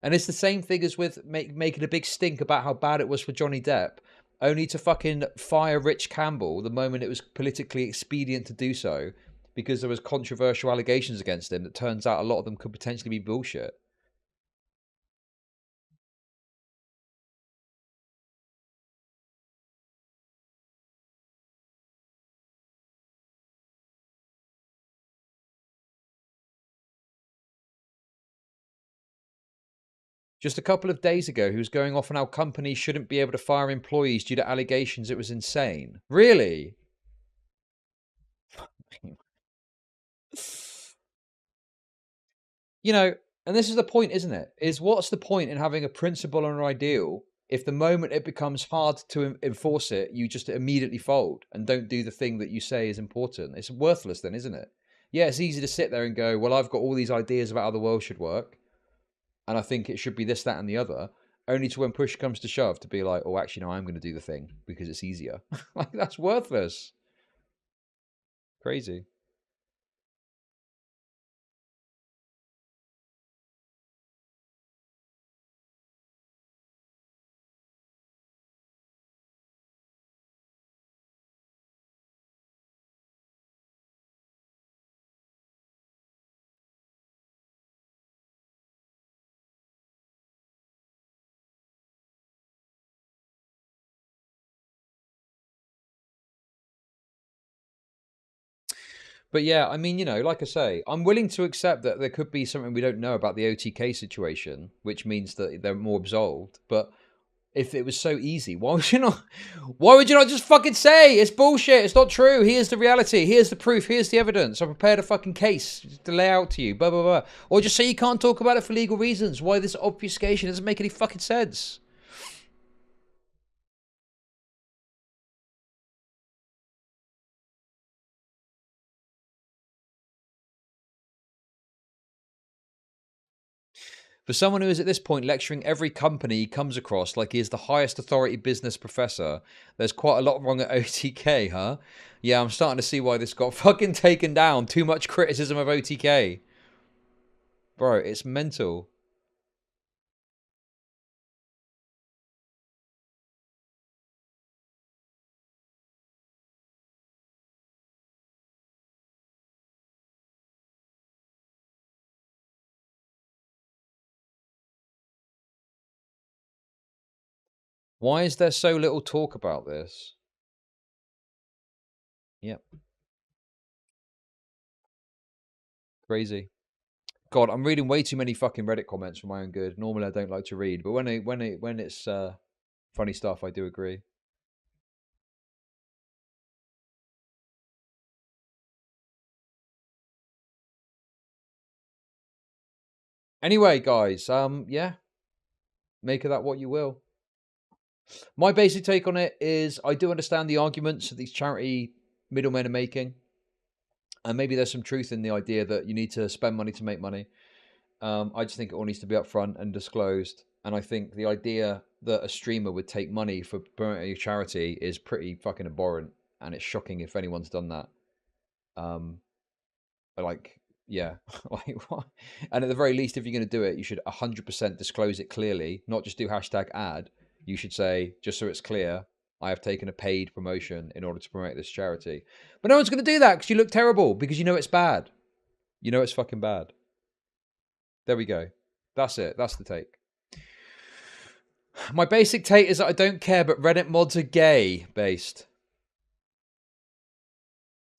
And it's the same thing as with making a big stink about how bad it was for Johnny Depp, only to fucking fire Rich Campbell the moment it was politically expedient to do so, because there was controversial allegations against him that turns out a lot of them could potentially be bullshit. Just a couple of days ago, he was going off on how companies shouldn't be able to fire employees due to allegations. It was insane. Really? You know, and this is the point, isn't it? Is what's the point in having a principle and an ideal if the moment it becomes hard to enforce it, you just immediately fold and don't do the thing that you say is important? It's worthless then, isn't it? Yeah, it's easy to sit there and go, well, I've got all these ideas about how the world should work, and I think it should be this, that, and the other, only to when push comes to shove to be like, oh, actually, no, I'm going to do the thing because it's easier. Like, that's worthless. Crazy. But yeah, I mean, you know, like I say, I'm willing to accept that there could be something we don't know about the OTK situation, which means that they're more absolved. But if it was so easy, why would you not? Why would you not just fucking say it's bullshit? It's not true. Here's the reality. Here's the proof. Here's the evidence. I prepared a fucking case to lay out to you. Blah blah blah. Or just say you can't talk about it for legal reasons. Why this obfuscation doesn't make any fucking sense. For someone who is at this point lecturing every company he comes across like he is the highest authority business professor, there's quite a lot wrong at OTK, huh? Yeah, I'm starting to see why this got fucking taken down. Too much criticism of OTK. Bro, it's mental. Why is there so little talk about this? Yep. Crazy. God, I'm reading way too many fucking Reddit comments for my own good. Normally I don't like to read, but when it's funny stuff, I do agree. Anyway, guys, yeah. Make of that what you will. My basic take on it is I do understand the arguments that these charity middlemen are making. And maybe there's some truth in the idea that you need to spend money to make money. I just think it all needs to be upfront and disclosed. And I think the idea that a streamer would take money for promoting a charity is pretty fucking abhorrent. And it's shocking if anyone's done that. Like, yeah. Like, what? And at the very least, if you're going to do it, you should 100% disclose it clearly, not just do #ad. You should say, just so it's clear, I have taken a paid promotion in order to promote this charity. But no one's going to do that because you look terrible, because you know it's bad. You know it's fucking bad. There we go. That's it. That's the take. My basic take is that I don't care, but Reddit mods are gay based.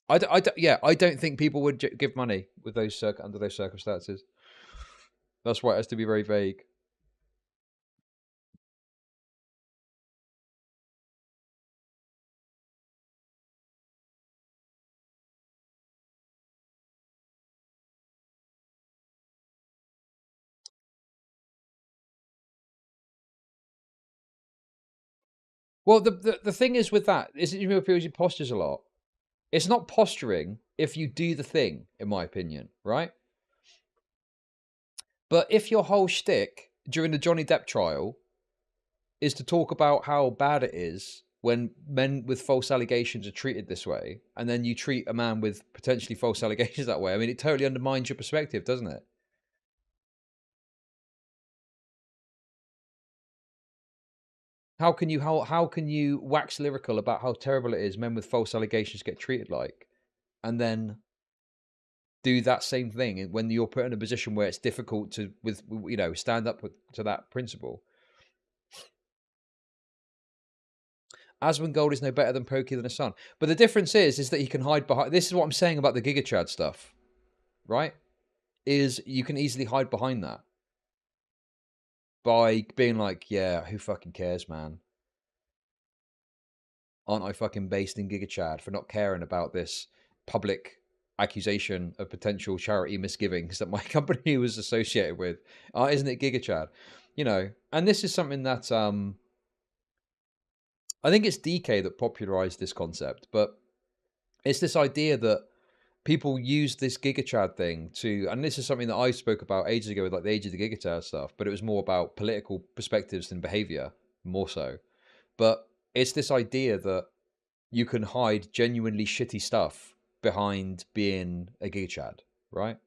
I don't think people would give money with those under those circumstances. That's why it has to be very vague. Well, the thing is with that is it feels you postures a lot. It's not posturing if you do the thing, in my opinion, right? But if your whole shtick during the Johnny Depp trial is to talk about how bad it is when men with false allegations are treated this way, and then you treat a man with potentially false allegations that way. I mean, it totally undermines your perspective, doesn't it? How can you wax lyrical about how terrible it is men with false allegations get treated like, and then do that same thing when you're put in a position where it's difficult to stand up to that principle? Asmongold is no better than Pokey than a son. But the difference is that he can hide behind... This is what I'm saying about the Giga Chad stuff, right? Is you can easily hide behind that. By being like, yeah, who fucking cares, man? Aren't I fucking based in Giga Chad for not caring about this public accusation of potential charity misgivings that my company was associated with? Isn't it Giga Chad? You know, and this is something that... I think it's DK that popularized this concept, but it's this idea that people use this Giga Chad thing to, and this is something that I spoke about ages ago with like the Age of the Giga Chad stuff, but it was more about political perspectives than behavior, more so. But it's this idea that you can hide genuinely shitty stuff behind being a Giga Chad, right?